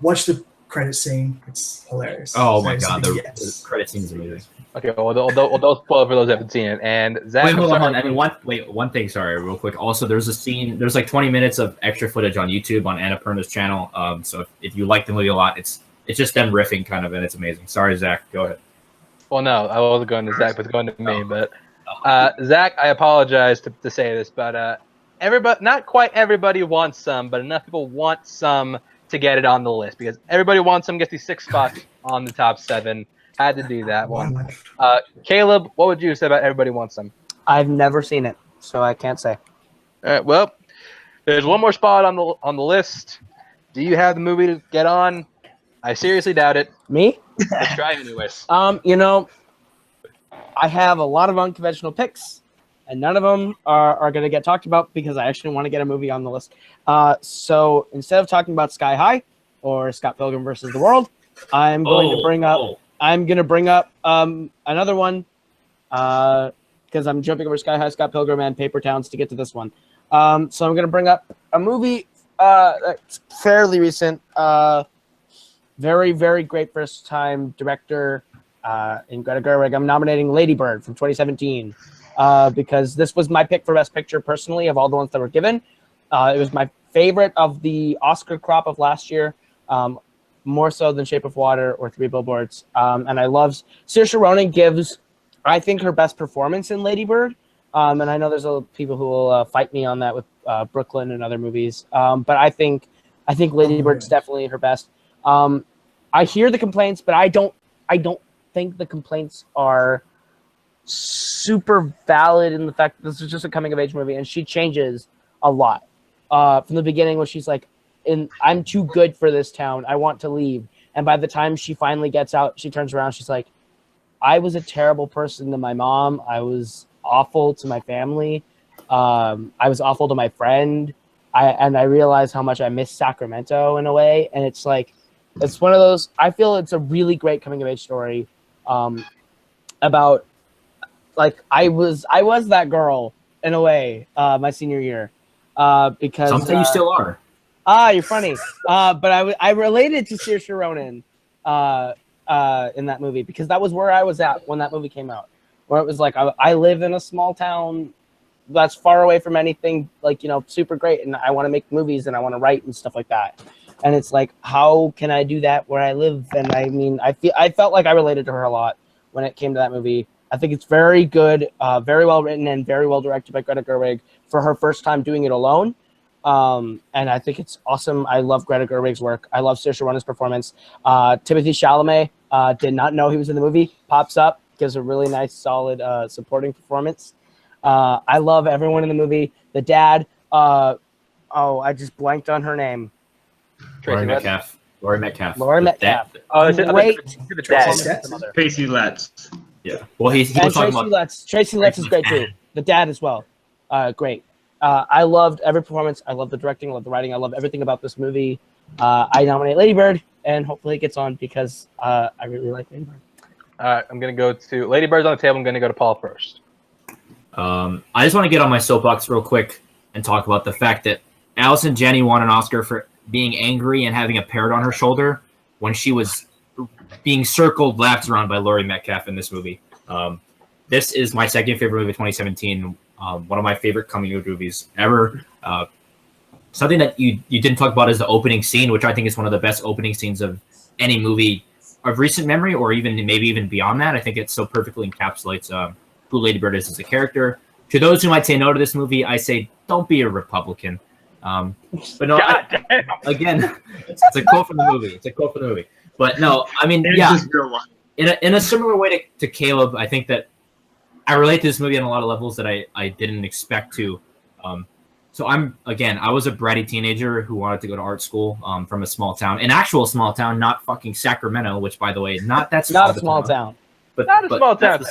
watch the credit scene. It's hilarious. Oh my god, the credit scene is amazing. Okay, well, don't spoil for those who haven't seen it. And Zach, wait, hold on. I mean, one thing. Sorry, real quick. Also, there's a scene. There's like 20 minutes of extra footage on YouTube on Annapurna's channel. So if you like the movie a lot, it's just them riffing kind of, and it's amazing. Sorry, Zach. Go ahead. Well, no, I wasn't going to Zach, but it's going to me. But Zach, I apologize to say this, but not quite everybody wants some, but enough people want some to get it on the list because Everybody Wants Some gets these 6 spots on the top 7. Had to do that one. Caleb, what would you say about Everybody Wants Some? I've never seen it, so I can't say. All right, well, there's one more spot on the list. Do you have the movie to get on? I seriously doubt it. Me? Let's try anyways. I have a lot of unconventional picks, and none of them are going to get talked about because I actually want to get a movie on the list. So instead of talking about Sky High or Scott Pilgrim versus the World, I'm going to bring up another one because I'm jumping over Sky High, Scott Pilgrim, and Paper Towns to get to this one. So I'm going to bring up a movie that's fairly recent. Very, very great first-time director in Greta Gerwig. I'm nominating Lady Bird from 2017 because this was my pick for Best Picture personally of all the ones that were given. It was my favorite of the Oscar crop of last year. More so than Shape of Water or Three Billboards. And I love Saoirse Ronan gives, I think, her best performance in Lady Bird. And I know there's people who will fight me on that with Brooklyn and other movies. But I think Lady Bird's definitely her best. I hear the complaints, but I don't think the complaints are super valid in the fact that this is just a coming of age movie, and she changes a lot from the beginning when she's like, I'm too good for this town. I want to leave. And by the time she finally gets out, she turns around. She's like, I was a terrible person to my mom. I was awful to my family. I was awful to my friend. I realized how much I miss Sacramento in a way. And it's like, it's one of those, I feel it's a really great coming of age story about like, I was that girl in a way my senior year because something you still are. You're funny. But I related to Saoirse Ronan in that movie because that was where I was at when that movie came out. Where it was like, I live in a small town that's far away from anything like, super great. And I want to make movies and I want to write and stuff like that. And it's like, how can I do that where I live? And I mean, I felt like I related to her a lot when it came to that movie. I think it's very good, very well written and very well directed by Greta Gerwig for her first time doing it alone. And I think it's awesome. I love Greta Gerwig's work. I love Saoirse Ronan's performance. Timothée Chalamet did not know he was in the movie. Pops up gives a really nice, solid supporting performance. I love everyone in the movie. The dad, I just blanked on her name. Laurie Metcalf. Laurie Metcalf. Great. Tracy Letts. Yeah. Well, he was talking about Tracy Letts is great too. The dad as well. Great. I loved every performance. I love the directing. I love the writing. I love everything about this movie. I nominate Lady Bird, and hopefully it gets on because I really like Lady Bird. I'm going to go to Lady Bird's on the table. I'm going to go to Paul first. I just want to get on my soapbox real quick and talk about the fact that Allison Janney won an Oscar for being angry and having a parrot on her shoulder when she was being circled, lapped around by Laurie Metcalf in this movie. This is my second favorite movie of 2017. One of my favorite coming of movies ever. Something that you didn't talk about is the opening scene, which I think is one of the best opening scenes of any movie of recent memory, or even maybe even beyond that. I think it so perfectly encapsulates who Lady Bird is as a character. To those who might say no to this movie, I say don't be a Republican. But no, again, it's a quote from the movie. It's a quote from the movie. But no, I mean, yeah, in a similar way to Caleb, I think that I relate to this movie on a lot of levels that I didn't expect to. So I was a bratty teenager who wanted to go to art school from a small town, an actual small town, not fucking Sacramento, which by the way, not that small. Not a small town. But not a small town.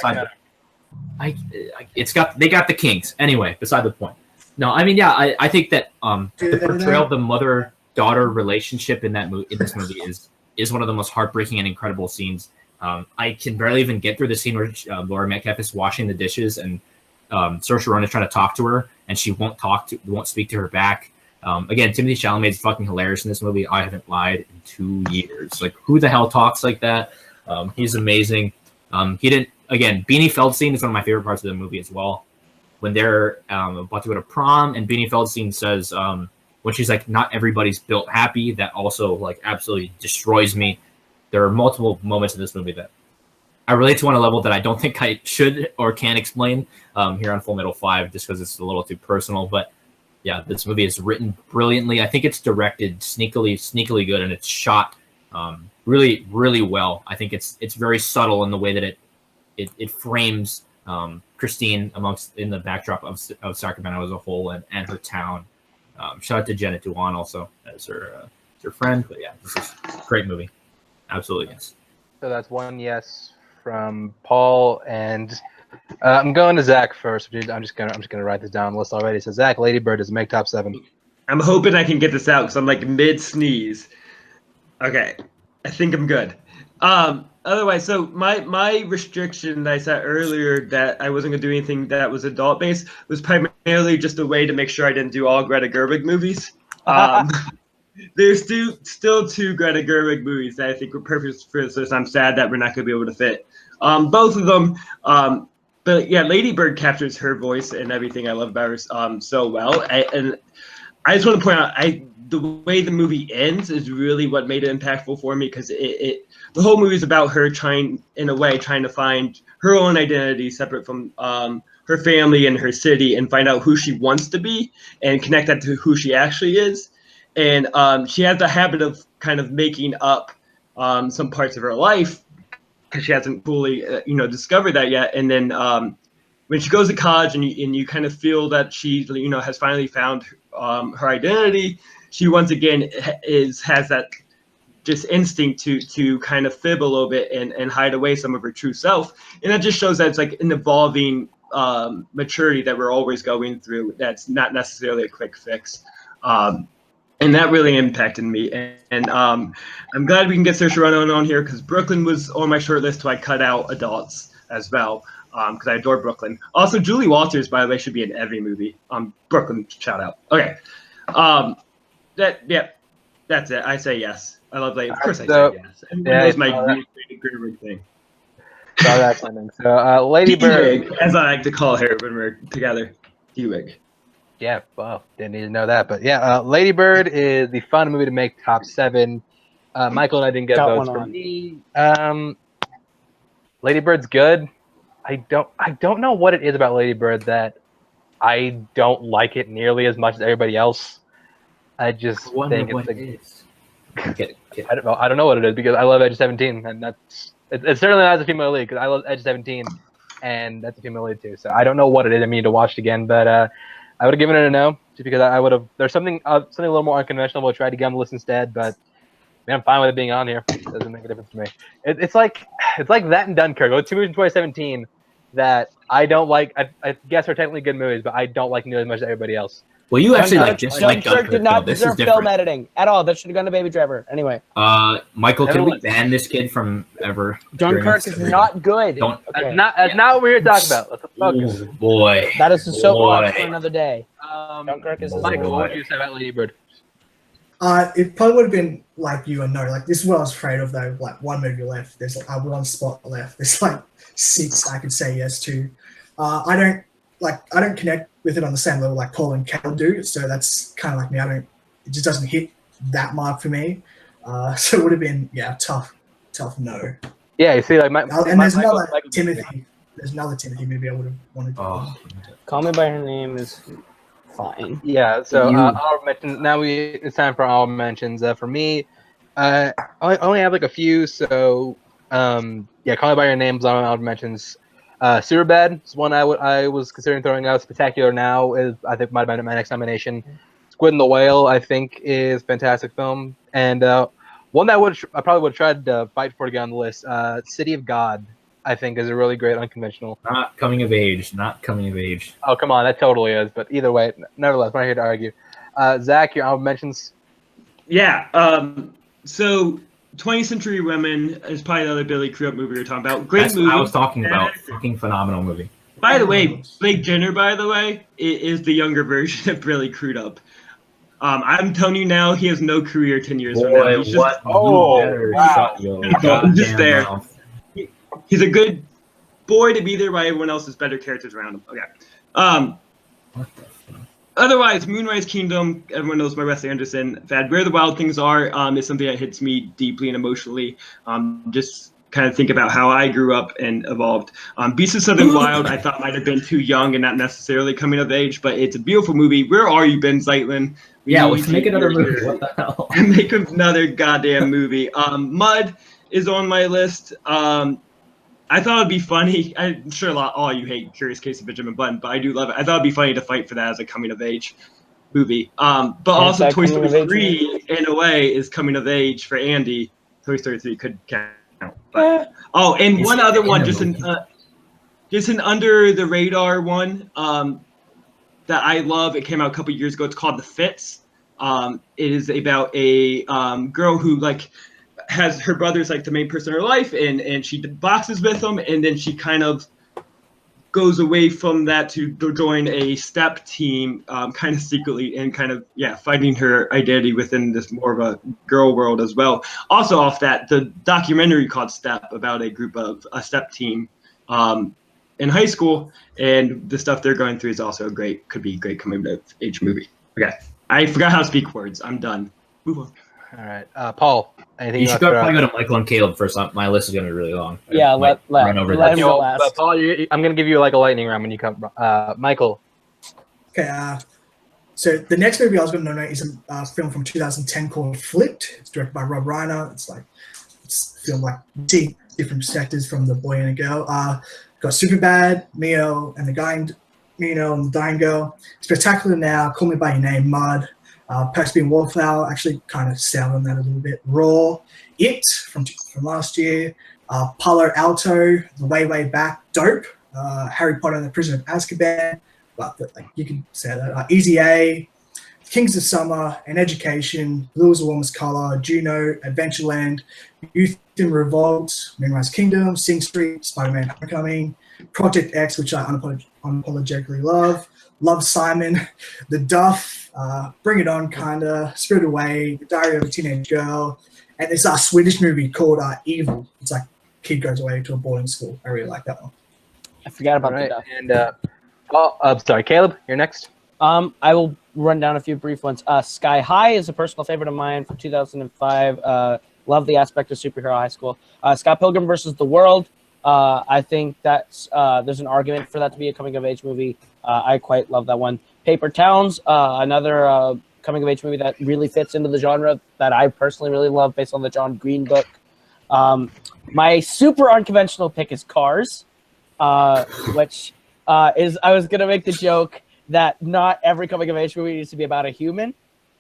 They got the Kings. Anyway, beside the point. No, I mean, yeah, I think that the portrayal of the mother-daughter relationship in this movie is one of the most heartbreaking and incredible scenes. I can barely even get through the scene where Laurie Metcalf is washing the dishes and Saoirse Ronan is trying to talk to her and she won't speak to her back. Again, Timothée Chalamet is fucking hilarious in this movie. I haven't lied in 2 years. Like, who the hell talks like that? He's amazing. Beanie Feldstein is one of my favorite parts of the movie as well. When they're about to go to prom and Beanie Feldstein says, when she's like, not everybody's built happy, that also like absolutely destroys me. There are multiple moments in this movie that I relate to on a level that I don't think I should or can explain here on Full Metal 5, just because it's a little too personal. But yeah, this movie is written brilliantly. I think it's directed sneakily good, and it's shot really, really well. I think it's very subtle in the way that it frames Christine in the backdrop of Sacramento as a whole and her town. Shout out to Jenna Dewan also as her friend. But yeah, this is a great movie. Absolutely, yes. So that's one yes from Paul, and I'm going to Zach first. I'm just gonna write this down on the list already. So Zach, Lady Bird does make top 7. I'm hoping I can get this out because I'm like mid sneeze. Okay, I think I'm good. Otherwise, so my restriction that I said earlier that I wasn't gonna do anything that was adult based was primarily just a way to make sure I didn't do all Greta Gerwig movies. There's still 2 Greta Gerwig movies that I think were perfect for this. I'm sad that we're not going to be able to fit both of them. But yeah, Lady Bird captures her voice and everything I love about her so well. And I just want to point out, the way the movie ends is really what made it impactful for me, because the whole movie is about her trying to find her own identity separate from her family and her city, and find out who she wants to be and connect that to who she actually is. And she has the habit of kind of making up some parts of her life because she hasn't fully, discovered that yet. And then when she goes to college and you kind of feel that she, has finally found her identity, she once again has that just instinct to kind of fib a little bit and hide away some of her true self. And that just shows that it's like an evolving maturity that we're always going through. That's not necessarily a quick fix. And that really impacted me. And I'm glad we can get Saoirse Ronan on here, because Brooklyn was on my short list, so I cut out adults as well, because I adore Brooklyn. Also, Julie Walters, by the way, should be in every movie. Brooklyn, shout out. Okay. That's it. I say yes. I love Lady. Of course I say yes. That's my great thing. So Lady Bird, as I like to call her when we're together. D-Wig. Yeah, well, didn't need to know that, but yeah, Lady Bird is the fun movie to make top 7. Michael and I didn't get votes for me. Lady Bird's good. I don't know what it is about Lady Bird that I don't like it nearly as much as everybody else. I just think it's I I don't know what it is, because I love Edge of 17, and that's It's certainly not the female lead because I love Edge 17, and that's a female lead too. So I don't know what it is. I need to watch it again, but I would have given it a no just because I would have. There's something a little more unconventional. We'll try to get on the list instead, but man, I'm fine with it being on here. It doesn't make a difference to me. It's like that and Dunkirk. Those two movies in 2017 that I don't like. I guess are technically good movies, but I don't like nearly as much as everybody else. Well, you actually like Dunkirk did not deserve film editing at all. That should have gone to Baby Driver. Anyway. Michael, can we ban this kid from ever? Dunkirk is not good. That's not what we're here to talk about. Let's focus. Ooh, boy. That is a soapbox for another day. Dunkirk is Michael, what would you say about Lady Bird? It probably would have been like you and no. Like this is what I was afraid of though. Like one movie left. There's one spot left. There's like 6 I could say yes to. I don't connect with it on the same level like Paul and Cal do. So that's kind of like me. It just doesn't hit that mark for me. So it would have been tough no. Yeah, you see, like there's another Timothy. There's another Timothy movie I would have wanted. Call Me by Her Name is fine. Yeah. So honorable mentions. Now it's time for honorable mentions. For me, I only have like a few. So Call Me by Your Name is on honorable mentions. Superbad is one I was considering throwing out. Spectacular Now is I think might have been my next nomination. Squid and the Whale I think is a fantastic film, and one that I probably would have tried to fight for to get on the list. City of God I think is a really great unconventional. Not coming of age. Oh come on, that totally is. But either way, nevertheless, we're not here to argue. Zach, your honorable mentions. Yeah. So 20th Century Women is probably the other Billy Crudup movie we're talking about. Great movie. I was talking about. Fucking phenomenal movie. By the way, Blake Jenner, is the younger version of Billy Crudup. I'm telling you now, he has no career 10 years from now. He's what? Wow. Just there. He's a good boy to be there while everyone else is better characters around him. Okay. Otherwise, Moonrise Kingdom, everyone knows my Wes Anderson fad. Where the Wild Things Are is something that hits me deeply and emotionally. Just kind of think about how I grew up and evolved. Beasts of Southern Wild, I thought might have been too young and not necessarily coming of age, but it's a beautiful movie. Where are you, Ben Zeitlin? Let's make another movie. What the hell? Make another goddamn movie. Mud is on my list. I thought it'd be funny. I'm sure all you hate Curious Case of Benjamin Button, but I do love it. I thought it'd be funny to fight for that as a coming of age movie. But also Toy Story 3 in a way is coming of age for Andy. Toy Story 3 could count. But, and one other one, just an under the radar one that I love. It came out a couple years ago. It's called The Fits. It is about a girl who has her brother's the main person in her life, and she boxes with him, and then she kind of goes away from that to join a step team, kind of secretly, and kind of finding her identity within this more of a girl world as well. Also off that, the documentary called Step about a group of a step team in high school, and the stuff they're going through is also could be a great coming of age movie. Okay, I forgot how to speak words. I'm done. Move on. All right, Paul. Anything you should probably go to Michael and Caleb first. My list is going to be really long. Yeah, let run over let that. him go last. Paul, I'm going to give you a lightning round when you come. Michael. Okay. So the next movie I was going to nominate is a film from 2010 called Flipped. It's directed by Rob Reiner. It's a film see different perspectives from the boy and a girl. Got Superbad, Mio and the Dying Girl. Spectacular Now, Call Me by Your Name, Mud. Perhaps Being Wallflower, actually kind of soured on that a little bit. Raw, It from last year, Palo Alto, The Way Back, Dope, Harry Potter and the Prisoner of Azkaban, but you can say that. Easy A, Kings of Summer, An Education, Blue is the Warmest Color, Juno, Adventureland, Youth in Revolt, Moonrise Kingdom, Sing Street, Spider-Man Homecoming, Project X, which I unapologetically love, Love Simon, The Duff, Bring It On, kinda, Spirited Away, The Diary of a Teenage Girl, and there's a Swedish movie called Evil. It's like kid goes away to a boarding school. I really like that one. I forgot about The Duff. And sorry, Caleb, you're next. I will run down a few brief ones. Sky High is a personal favorite of mine from 2005. Love the aspect of superhero high school. Scott Pilgrim versus the World. I think that's there's an argument for that to be a coming of age movie. I quite love that one. Paper Towns, another coming of age movie that really fits into the genre that I personally really love, based on the John Green book. My super unconventional pick is Cars, which is I was gonna make the joke that not every coming of age movie needs to be about a human,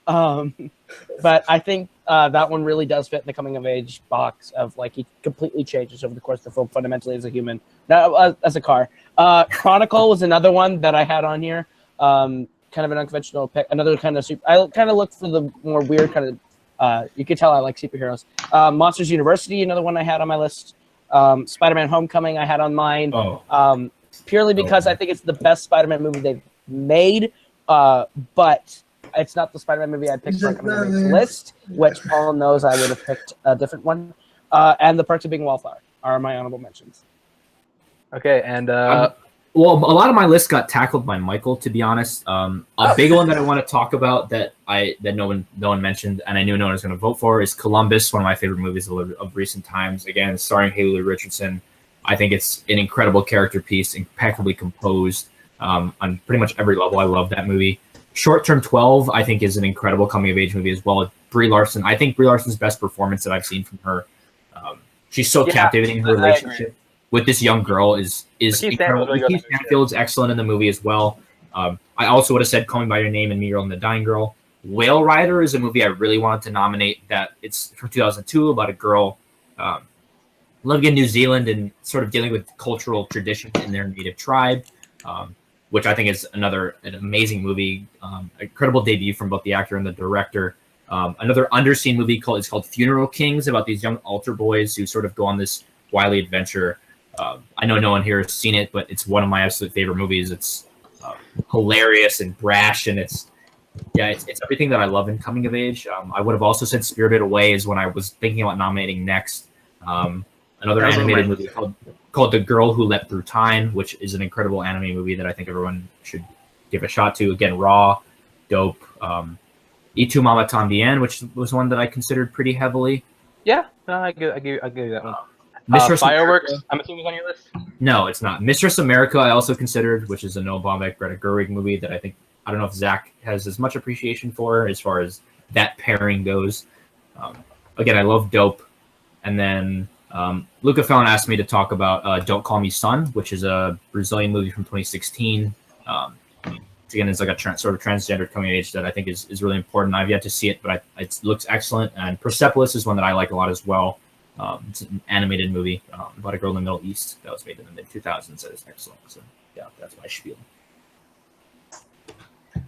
but I think that one really does fit in the coming of age box of like he completely changes over the course of the film fundamentally as a human, not as a car. Chronicle was another one that I had on here. Kind of an unconventional pick. Another kind of I kind of looked for the more weird kind of. You could tell I like superheroes. Monsters University, another one I had on my list. Spider-Man: Homecoming, I had on mine. Purely because I think it's the best Spider-Man movie they've made. But it's not the Spider-Man movie I picked for my coming of age list, which Paul knows I would have picked a different one. And The Perks of Being a Wallflower are my honorable mentions. Okay, and well, a lot of my list got tackled by Michael, to be honest. A big one that I want to talk about that no one mentioned, and I knew no one was going to vote for, is Columbus, one of my favorite movies of recent times. Again, starring Haley Richardson. I think it's an incredible character piece, impeccably composed on pretty much every level. I love that movie. Short Term 12, I think, is an incredible coming-of-age movie as well. Brie Larson, I think Brie Larson's best performance that I've seen from her. She's so captivating in her relationship with this young girl is incredible. Keith Stanfield's excellent in the movie as well. I also would have said Call Me By Your Name and Me, Earl and the Dying Girl. Whale Rider is a movie I really wanted to nominate. That it's from 2002 about a girl living in New Zealand and sort of dealing with cultural traditions in their native tribe, which I think is an amazing movie. Incredible debut from both the actor and the director. Another underseen movie is called Funeral Kings, about these young altar boys who sort of go on this wily adventure. I know no one here has seen it, but it's one of my absolute favorite movies. It's hilarious and brash, and it's everything that I love in coming of age. I would have also said Spirited Away is when I was thinking about nominating next. Another animated movie called The Girl Who Leapt Through Time, which is an incredible anime movie that I think everyone should give a shot to. Again, raw, dope. Y Tu Mama Tambien, which was one that I considered pretty heavily. Yeah, no, I give you that one. America, Fireworks, I'm assuming is on your list? No, it's not. Mistress America I also considered, which is a Noah Baumbach, Greta Gerwig movie that I don't know if Zach has as much appreciation for as far as that pairing goes. Again, I love Dope. And then Luca Fallon asked me to talk about Don't Call Me Son, which is a Brazilian movie from 2016. Again, it's like a sort of transgender coming of age that I think is really important. I've yet to see it, but it looks excellent. And Persepolis is one that I like a lot as well. It's an animated movie about a girl in the Middle East that was made in the mid-2000s that is excellent. So, yeah, that's my spiel.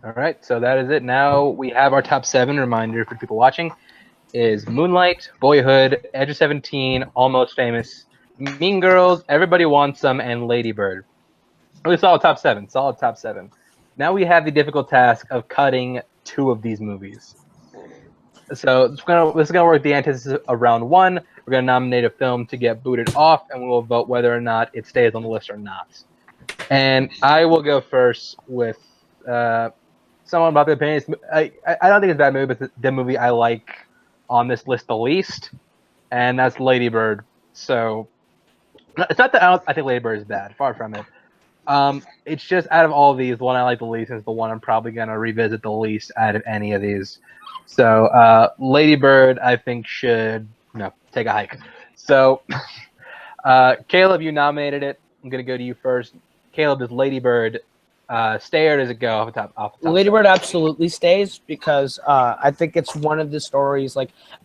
All right, so that is it. Now we have our top 7. Reminder for people watching is Moonlight, Boyhood, Edge of 17, Almost Famous, Mean Girls, Everybody Wants Some, and Lady Bird. Really solid top 7. Solid top 7. Now we have the difficult task of cutting 2 of these movies. So this is gonna work the antithesis of round 1. We're gonna nominate a film to get booted off, and we will vote whether or not it stays on the list or not. And I will go first with someone about the opinions. I don't think it's a bad movie, but the movie I like on this list the least, and that's Lady Bird. So it's not that I think Lady Bird is bad. Far from it. It's just out of all of these, the one I like the least is the one I'm probably gonna revisit the least out of any of these. So Lady Bird, I think, should take a hike. So Caleb, you nominated it. I'm gonna go to you first. Caleb, does Lady Bird stay or does it go off the top? Lady Bird absolutely stays because I think it's one of the stories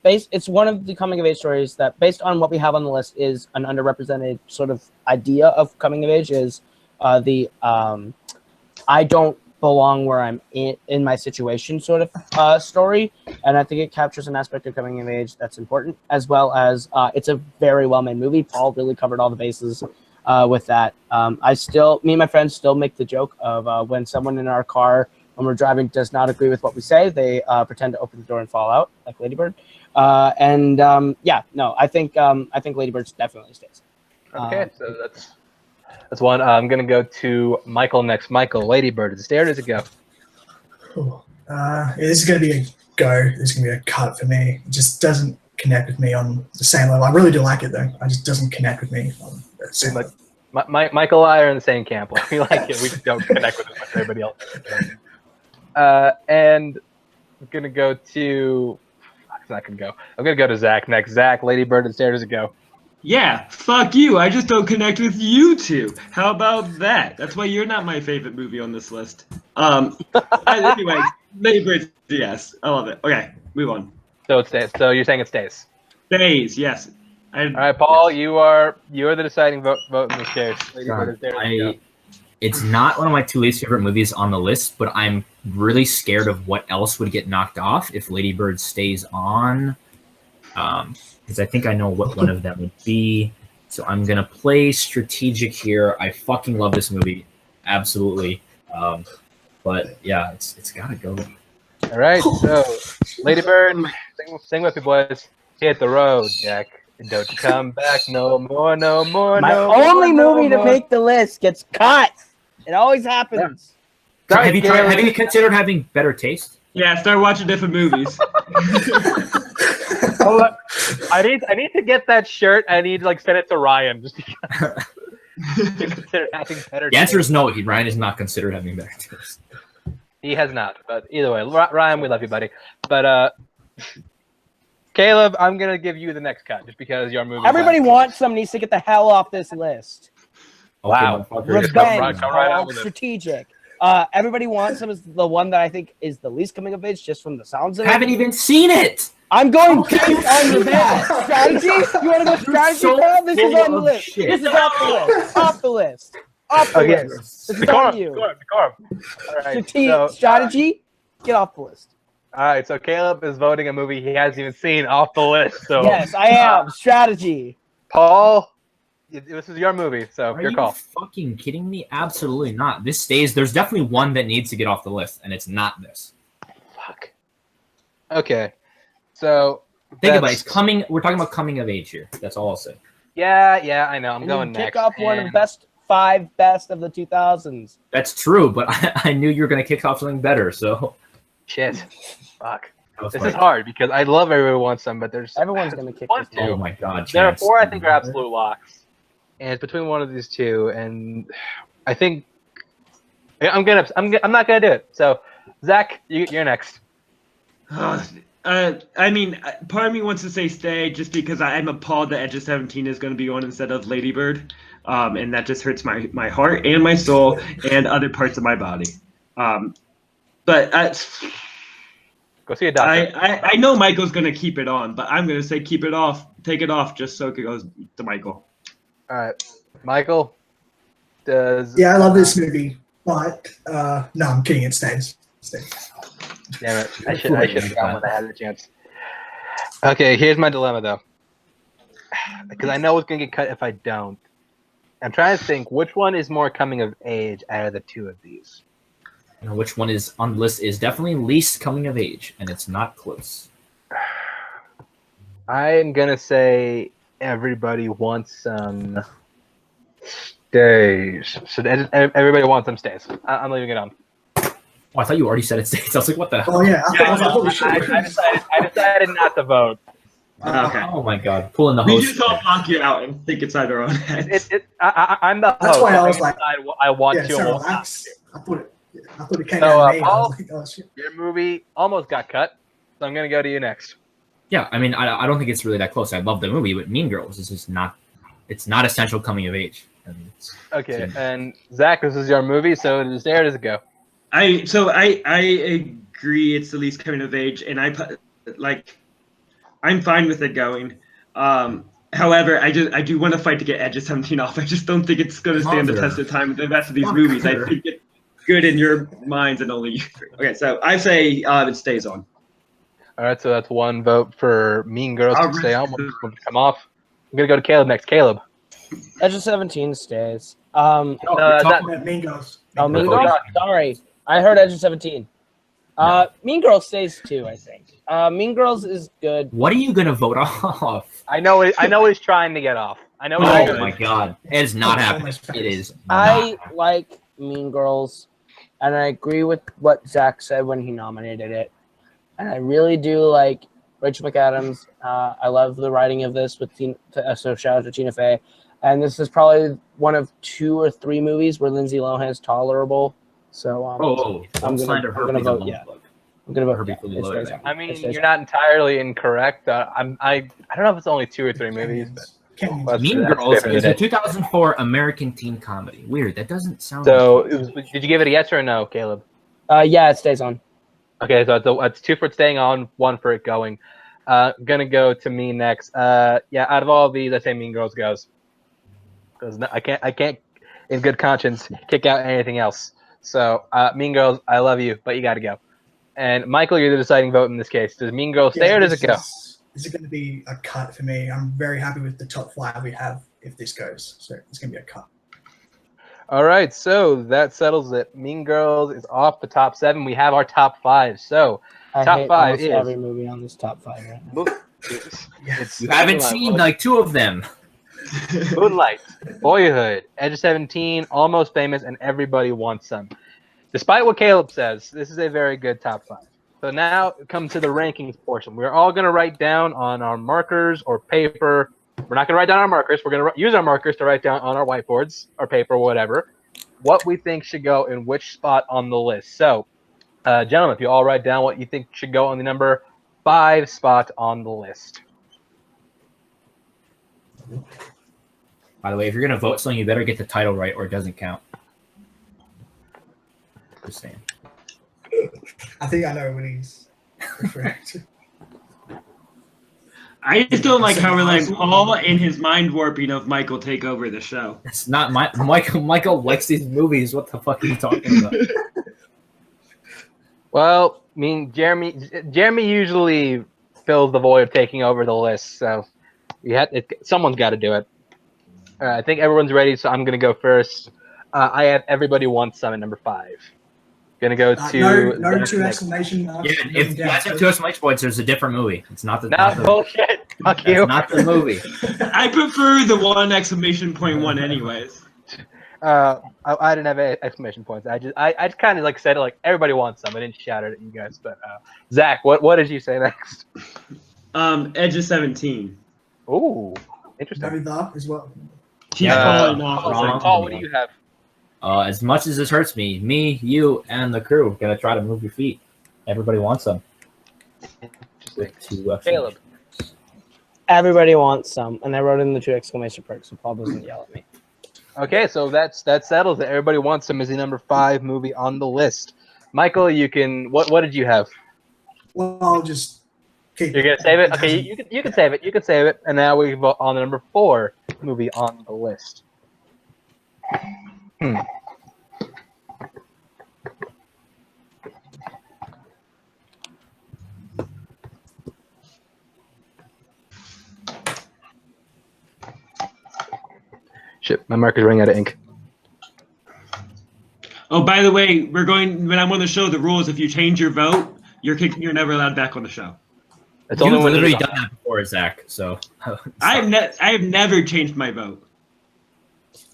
it's one of the coming of age stories that, based on what we have on the list, is an underrepresented sort of idea of coming of age. Is the I don't belong where I'm in my situation sort of story, and I think it captures an aspect of coming of age that's important, as well as it's a very well-made movie. Paul really covered all the bases with that. Me and my friends still make the joke of when someone in our car when we're driving does not agree with what we say, they pretend to open the door and fall out like Lady Bird. I think Lady Bird definitely stays. Okay, so that's one. I'm gonna go to Michael next. Michael, Lady Bird, does it stay or does it go? This is gonna be a go. This is gonna be a cut for me. It just doesn't connect with me on the same level. I really do like it though. It just doesn't connect with me on the same level. Michael and I are in the same camp. We like it. We just don't connect with it like everybody else. And I'm gonna go to not gonna go. I'm gonna go to Zach next. Zach, Lady Bird and Stairs, go. Yeah, fuck you. I just don't connect with you two. How about that? That's why you're not my favorite movie on this list. Anyway, Lady Bird, yes, I love it. Okay, move on. So it stays. So you're saying it stays. Stays, yes. All right, Paul, you are the deciding vote in this case. Lady Bird and Stairs, go. It's not one of my 2 least favorite movies on the list, but I'm really scared of what else would get knocked off if Lady Bird stays on. Because I think I know what one of them would be. So I'm going to play strategic here. I fucking love this movie. Absolutely. But yeah, it's got to go. All right, so Lady Bird, sing with me, boys. Hit the road, Jack. Don't you come back no more, no more, My no only more, movie no to more. make the list gets cut. It always happens. Sorry, Have you considered having better taste? Yeah, start watching different movies. Oh, I need to get that shirt. I need to send it to Ryan just because to consider having better. The answer is no. Ryan is not considered having better taste. He has not. But either way, Ryan, we love you, buddy. But Caleb, I'm gonna give you the next cut just because your movie. Everybody wants some needs to get the hell off this list. Wow. Revenge, come right out with it. strategic. Everybody wants some is the one that I think is the least coming of age, just from the sounds of it. Haven't even seen it. I'm going based on your bad strategy. You want to go strategy? so Paul? This is on the full of list. shit. This is off the list. Off the list. Off the Okay. list. This is on you. Decorum. All right. Strategy. Get off the list. All right. So Caleb is voting a movie he hasn't even seen off the list. So Yes, I am. Strategy. Paul, this is your movie. So Are your you call. fucking kidding me? Absolutely not. This stays. There's definitely one that needs to get off the list, and it's not this. Fuck. Okay. So Think about it. It's coming. We're talking about coming of age here. That's all I'll say. Yeah, I know. I'm And going you next. kick off one of the and- best 5 best of the 2000s. That's true, but I knew you were going to kick off something better. So Shit. Fuck. This like, is hard because I love Everyone Wants Some, but there's Everyone's gonna kick one, this two. oh my god. There are Chance. 4 I think are absolute locks, and it's between one of these two. And I think I'm not gonna do it. So Zach, you're next. I mean, part of me wants to say stay just because I'm appalled that Edge of 17 is going to be on instead of Lady Bird, and that just hurts my heart and my soul and other parts of my body. But Go see a doctor. I know Michael's going to keep it on, but I'm going to say keep it off, take it off, just so it goes to Michael. All right, Michael. Does Yeah, I love this movie, but no, I'm kidding. It stays. Damn it! I should have gone when I had the chance. Okay, here's my dilemma though, because I know it's gonna get cut if I don't. I'm trying to think which one is more coming of age out of the two of these. You know, which one is on the list is definitely least coming of age, and it's not close. I'm gonna say Everybody Wants Some Stays. So Everybody Wants Some Stays. I'm leaving it on. Oh, I thought you already said it stays. I was like, what the hell? Oh yeah, holy shit. I decided not to vote. Okay. Oh my god, pulling the We host. just all knock you out and think it's either on. I'm the host. That's why I was can like, decide what I want Yeah, to. so or won't relax. I thought it came So, out of me. I Paul? was like, oh shit. Your movie almost got cut, so I'm gonna go to you next. Yeah, I mean, I don't think it's really that close. I love the movie, but Mean Girls is just not. It's not essential coming of age. I mean, Okay, and Zach, this is your movie, so there does it go. I agree it's the least coming of age, and I'm fine with it going. However, I do want to fight to get Edge of 17 off. I just don't think it's going to stand the test of time with the rest of these movies. I think it's good in your minds and only you three. Okay, so I say it stays on. All right, so that's one vote for Mean Girls All to stay right. on, one to come off. I'm gonna go to Caleb next. Caleb. Edge of 17 stays. Oh, you're talking- Yeah, Mean Girls. Mean Girls? Girls? Sorry. I heard Edge of 17. Mean Girls stays too, I think. Mean Girls is good. What are you gonna vote off? I know he's trying to get off. I know. Oh my god, it is not happening. It is. I not. like Mean Girls, and I agree with what Zach said when he nominated it. And I really do like Rachel McAdams. I love the writing of this with so shout out to Tina Fey. And this is probably one of 2 or 3 movies where Lindsay Lohan is tolerable. So Oh, I'm don't slander her. gonna please, vote I'm yeah. gonna I'm gonna vote Herbie yeah, Fully it Loaded. stays on. I It mean, stays you're not entirely incorrect. I don't know if it's only 2 or 3 movies, but Kenyans. Well, Mean that's Girls different is a today. 2004 American teen comedy. Weird. That doesn't sound. So, did you give it a yes or a no, Caleb? Yeah, it stays on. Okay, so it's 2 for it staying on, 1 for it going. Gonna go to me next. Yeah, out of all of these, I say Mean Girls goes because I can't, in good conscience, kick out anything else. So, Mean Girls, I love you, but you got to go. And Michael, you're the deciding vote in this case. Does Mean Girls stay or does it go? This is going to be a cut for me. I'm very happy with the top 5 we have if this goes. So it's going to be a cut. All right, so that settles it. Mean Girls is off the top 7. We have our top 5. So, I top hate 5 almost is every movie on this top 5 right now. Yes. You haven't seen like 2 of them. Moonlight, Boyhood, Edge of 17, Almost Famous, and Everybody Wants Some. Despite what Caleb says, this is a very good top 5. So now come to the rankings portion. We're all going to write down on our markers or paper. We're not going to write down our markers. We're going to use our markers to write down on our whiteboards or paper, whatever, what we think should go in which spot on the list. So, gentlemen, if you all write down what you think should go on the number 5 spot on the list. By the way, if you're gonna vote something, you better get the title right, or it doesn't count. Just saying. I think I know what he's referring to. I just don't like how we're letting Paul and his mind warping of Michael take over the show. It's not my Michael. Michael likes these movies. What the fuck are you talking about? Well, I mean, Jeremy usually fills the void of taking over the list, so someone's got to do it. All right, I think everyone's ready, so I'm going to go first. I have Everybody Wants Some at number 5. Going to go to... no 2 exclamation marks. Yeah, if you guys have 2 exclamation points, there's a different movie. It's not the... No, bullshit. Fuck you. Not the movie. I prefer the 1 exclamation point 1 anyways. I didn't have exclamation points. I just kind of like said it like Everybody Wants Some. I didn't shout it at you guys, but Zach, what did you say next? Edge of 17. Ooh, interesting. No the as well. She's falling off. Paul, what do you have? As much as this hurts me, you, and the crew gonna try to move your feet. Everybody Wants Some. With 2 Caleb. Everybody Wants Some, and I wrote in the 2 exclamation marks, so Paul doesn't yell at me. Okay, so that settles it. Everybody Wants Some is the number 5 movie on the list. Michael, you can. What did you have? Well, I'll just keep. You're gonna save it. Okay, you can save it. You can save it. And now we vote on the number 4 movie on the list. Shit, my marker's running out of ink. Oh, by the way, when I'm on the show, the rule is if you change your vote, you're never allowed back on the show. It's You've only when literally it's done that before, Zach. So I have never changed my vote.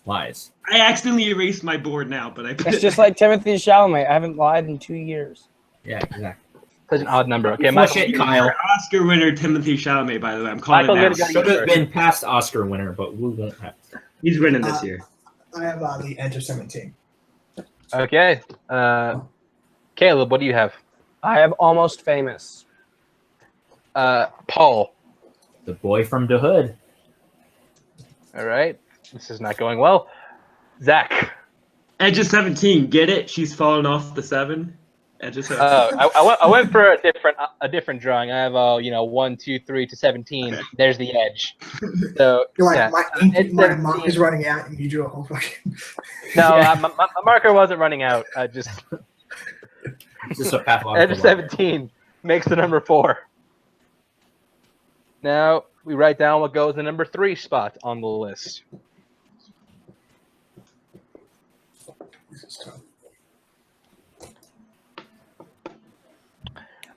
lies. I accidentally erased my board now, but I put It's just like Timothy Chalamet. I haven't lied in 2 years. Yeah, exactly. such an odd number. Okay, Bullshit, Michael. Kyle. Oscar winner Timothy Chalamet, by the way. I'm calling Michael, it you're now. gonna Should have been past Oscar winner, but we won't have to. He's winning this year. I have the Edge of 17. Okay. Caleb, what do you have? I have Almost Famous. Paul. The Boy from the Hood. All right. This is not going well. Zach. Edge of 17. Get it? She's fallen off the 7. Edge of 17. I went for a different drawing. I have 1, 2, 3 to 17. There's the edge. So You're like, yeah. my mark is running out, and you drew a whole fucking. No, Yeah. my marker wasn't running out. I just It's just a pathological. edge of 17 makes the number 4. Now we write down what goes in the number 3 spot on the list. This is tough.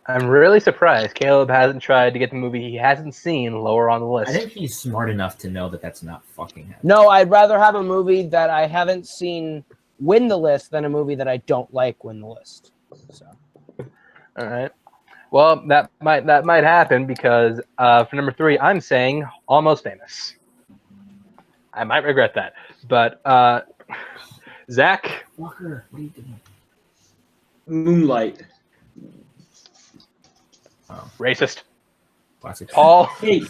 I'm really surprised Caleb hasn't tried to get the movie he hasn't seen lower on the list. I think he's smart enough to know that that's not fucking happening. No, I'd rather have a movie that I haven't seen win the list than a movie that I don't like win the list. So. All right. Well, that might happen because for number 3, I'm saying Almost Famous. I might regret that, but Zach. Walker, what are you doing? Moonlight. Racist. Classic. Paul. Hey,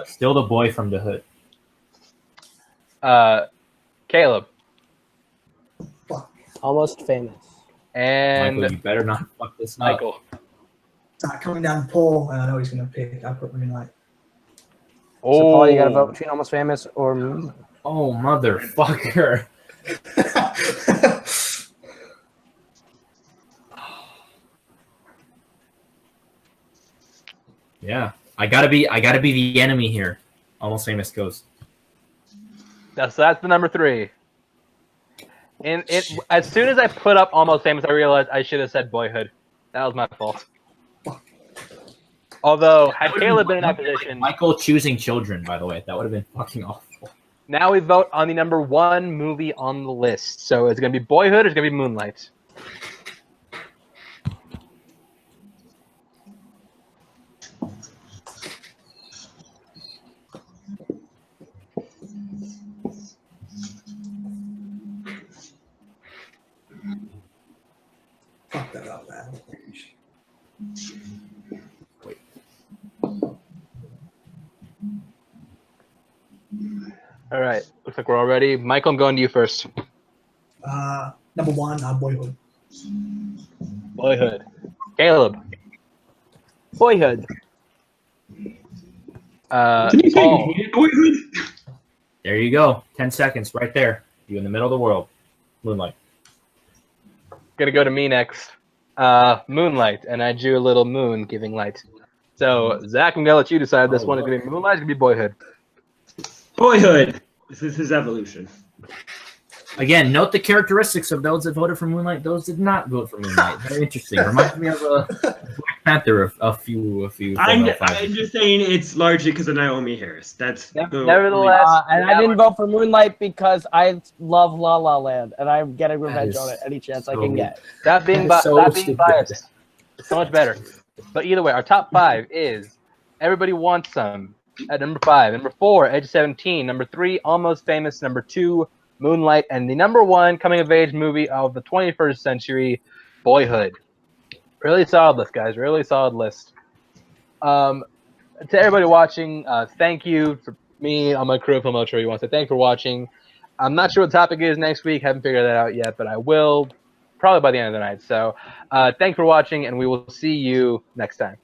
Still the boy from the hood. Caleb. Almost Famous. And Michael, you better not fuck this up. Michael. Start coming down to Paul, and I know he's going to pick. I put Moonlight. Oh, So Paul, you got to vote between Almost Famous or Moonlight. Oh, motherfucker. Yeah, I gotta be the enemy here. Almost Famous goes. that's the number 3. And as soon as I put up Almost Famous, I realized I should have said Boyhood. That was my fault. Although, had Caleb been in that position, Michael choosing children, by the way, that would have been fucking awful. now we vote on the number 1 movie on the list. So it's gonna be Boyhood or it's gonna be Moonlight. Fuck that up, man. All right, looks like we're all ready. Michael, I'm going to you first. Number 1, Boyhood. Boyhood. Caleb. Boyhood. Paul. Boyhood. There you go. 10 seconds right there. You in the middle of the world. Moonlight. Gonna go to me next. Moonlight, and I drew a little moon giving light. So Zach, I'm gonna let you decide. This one is gonna be Moonlight. It's gonna be Boyhood. Boyhood. This is his evolution. Again, note the characteristics of those that voted for Moonlight. Those did not vote for Moonlight. Very interesting. Reminds me of Black Panther. A few. I'm just saying it's largely because of Naomi Harris. That's Nevertheless, and I didn't vote for Moonlight because I love La La Land, and I'm getting revenge on it any chance I can get. That being biased, so much better. But either way, our top 5 is Everybody Wants Some at number 5. Number 4, Edge 17. Number 3, Almost Famous. Number 2, Moonlight. And the number 1 coming-of-age movie of the 21st century, Boyhood. Really solid list, guys. Really solid list. To everybody watching, thank you for me on my crew of Film Ultra. You want to say thank you for watching. I'm not sure what the topic is next week. Haven't figured that out yet, but I will probably by the end of the night. So thanks for watching, and we will see you next time.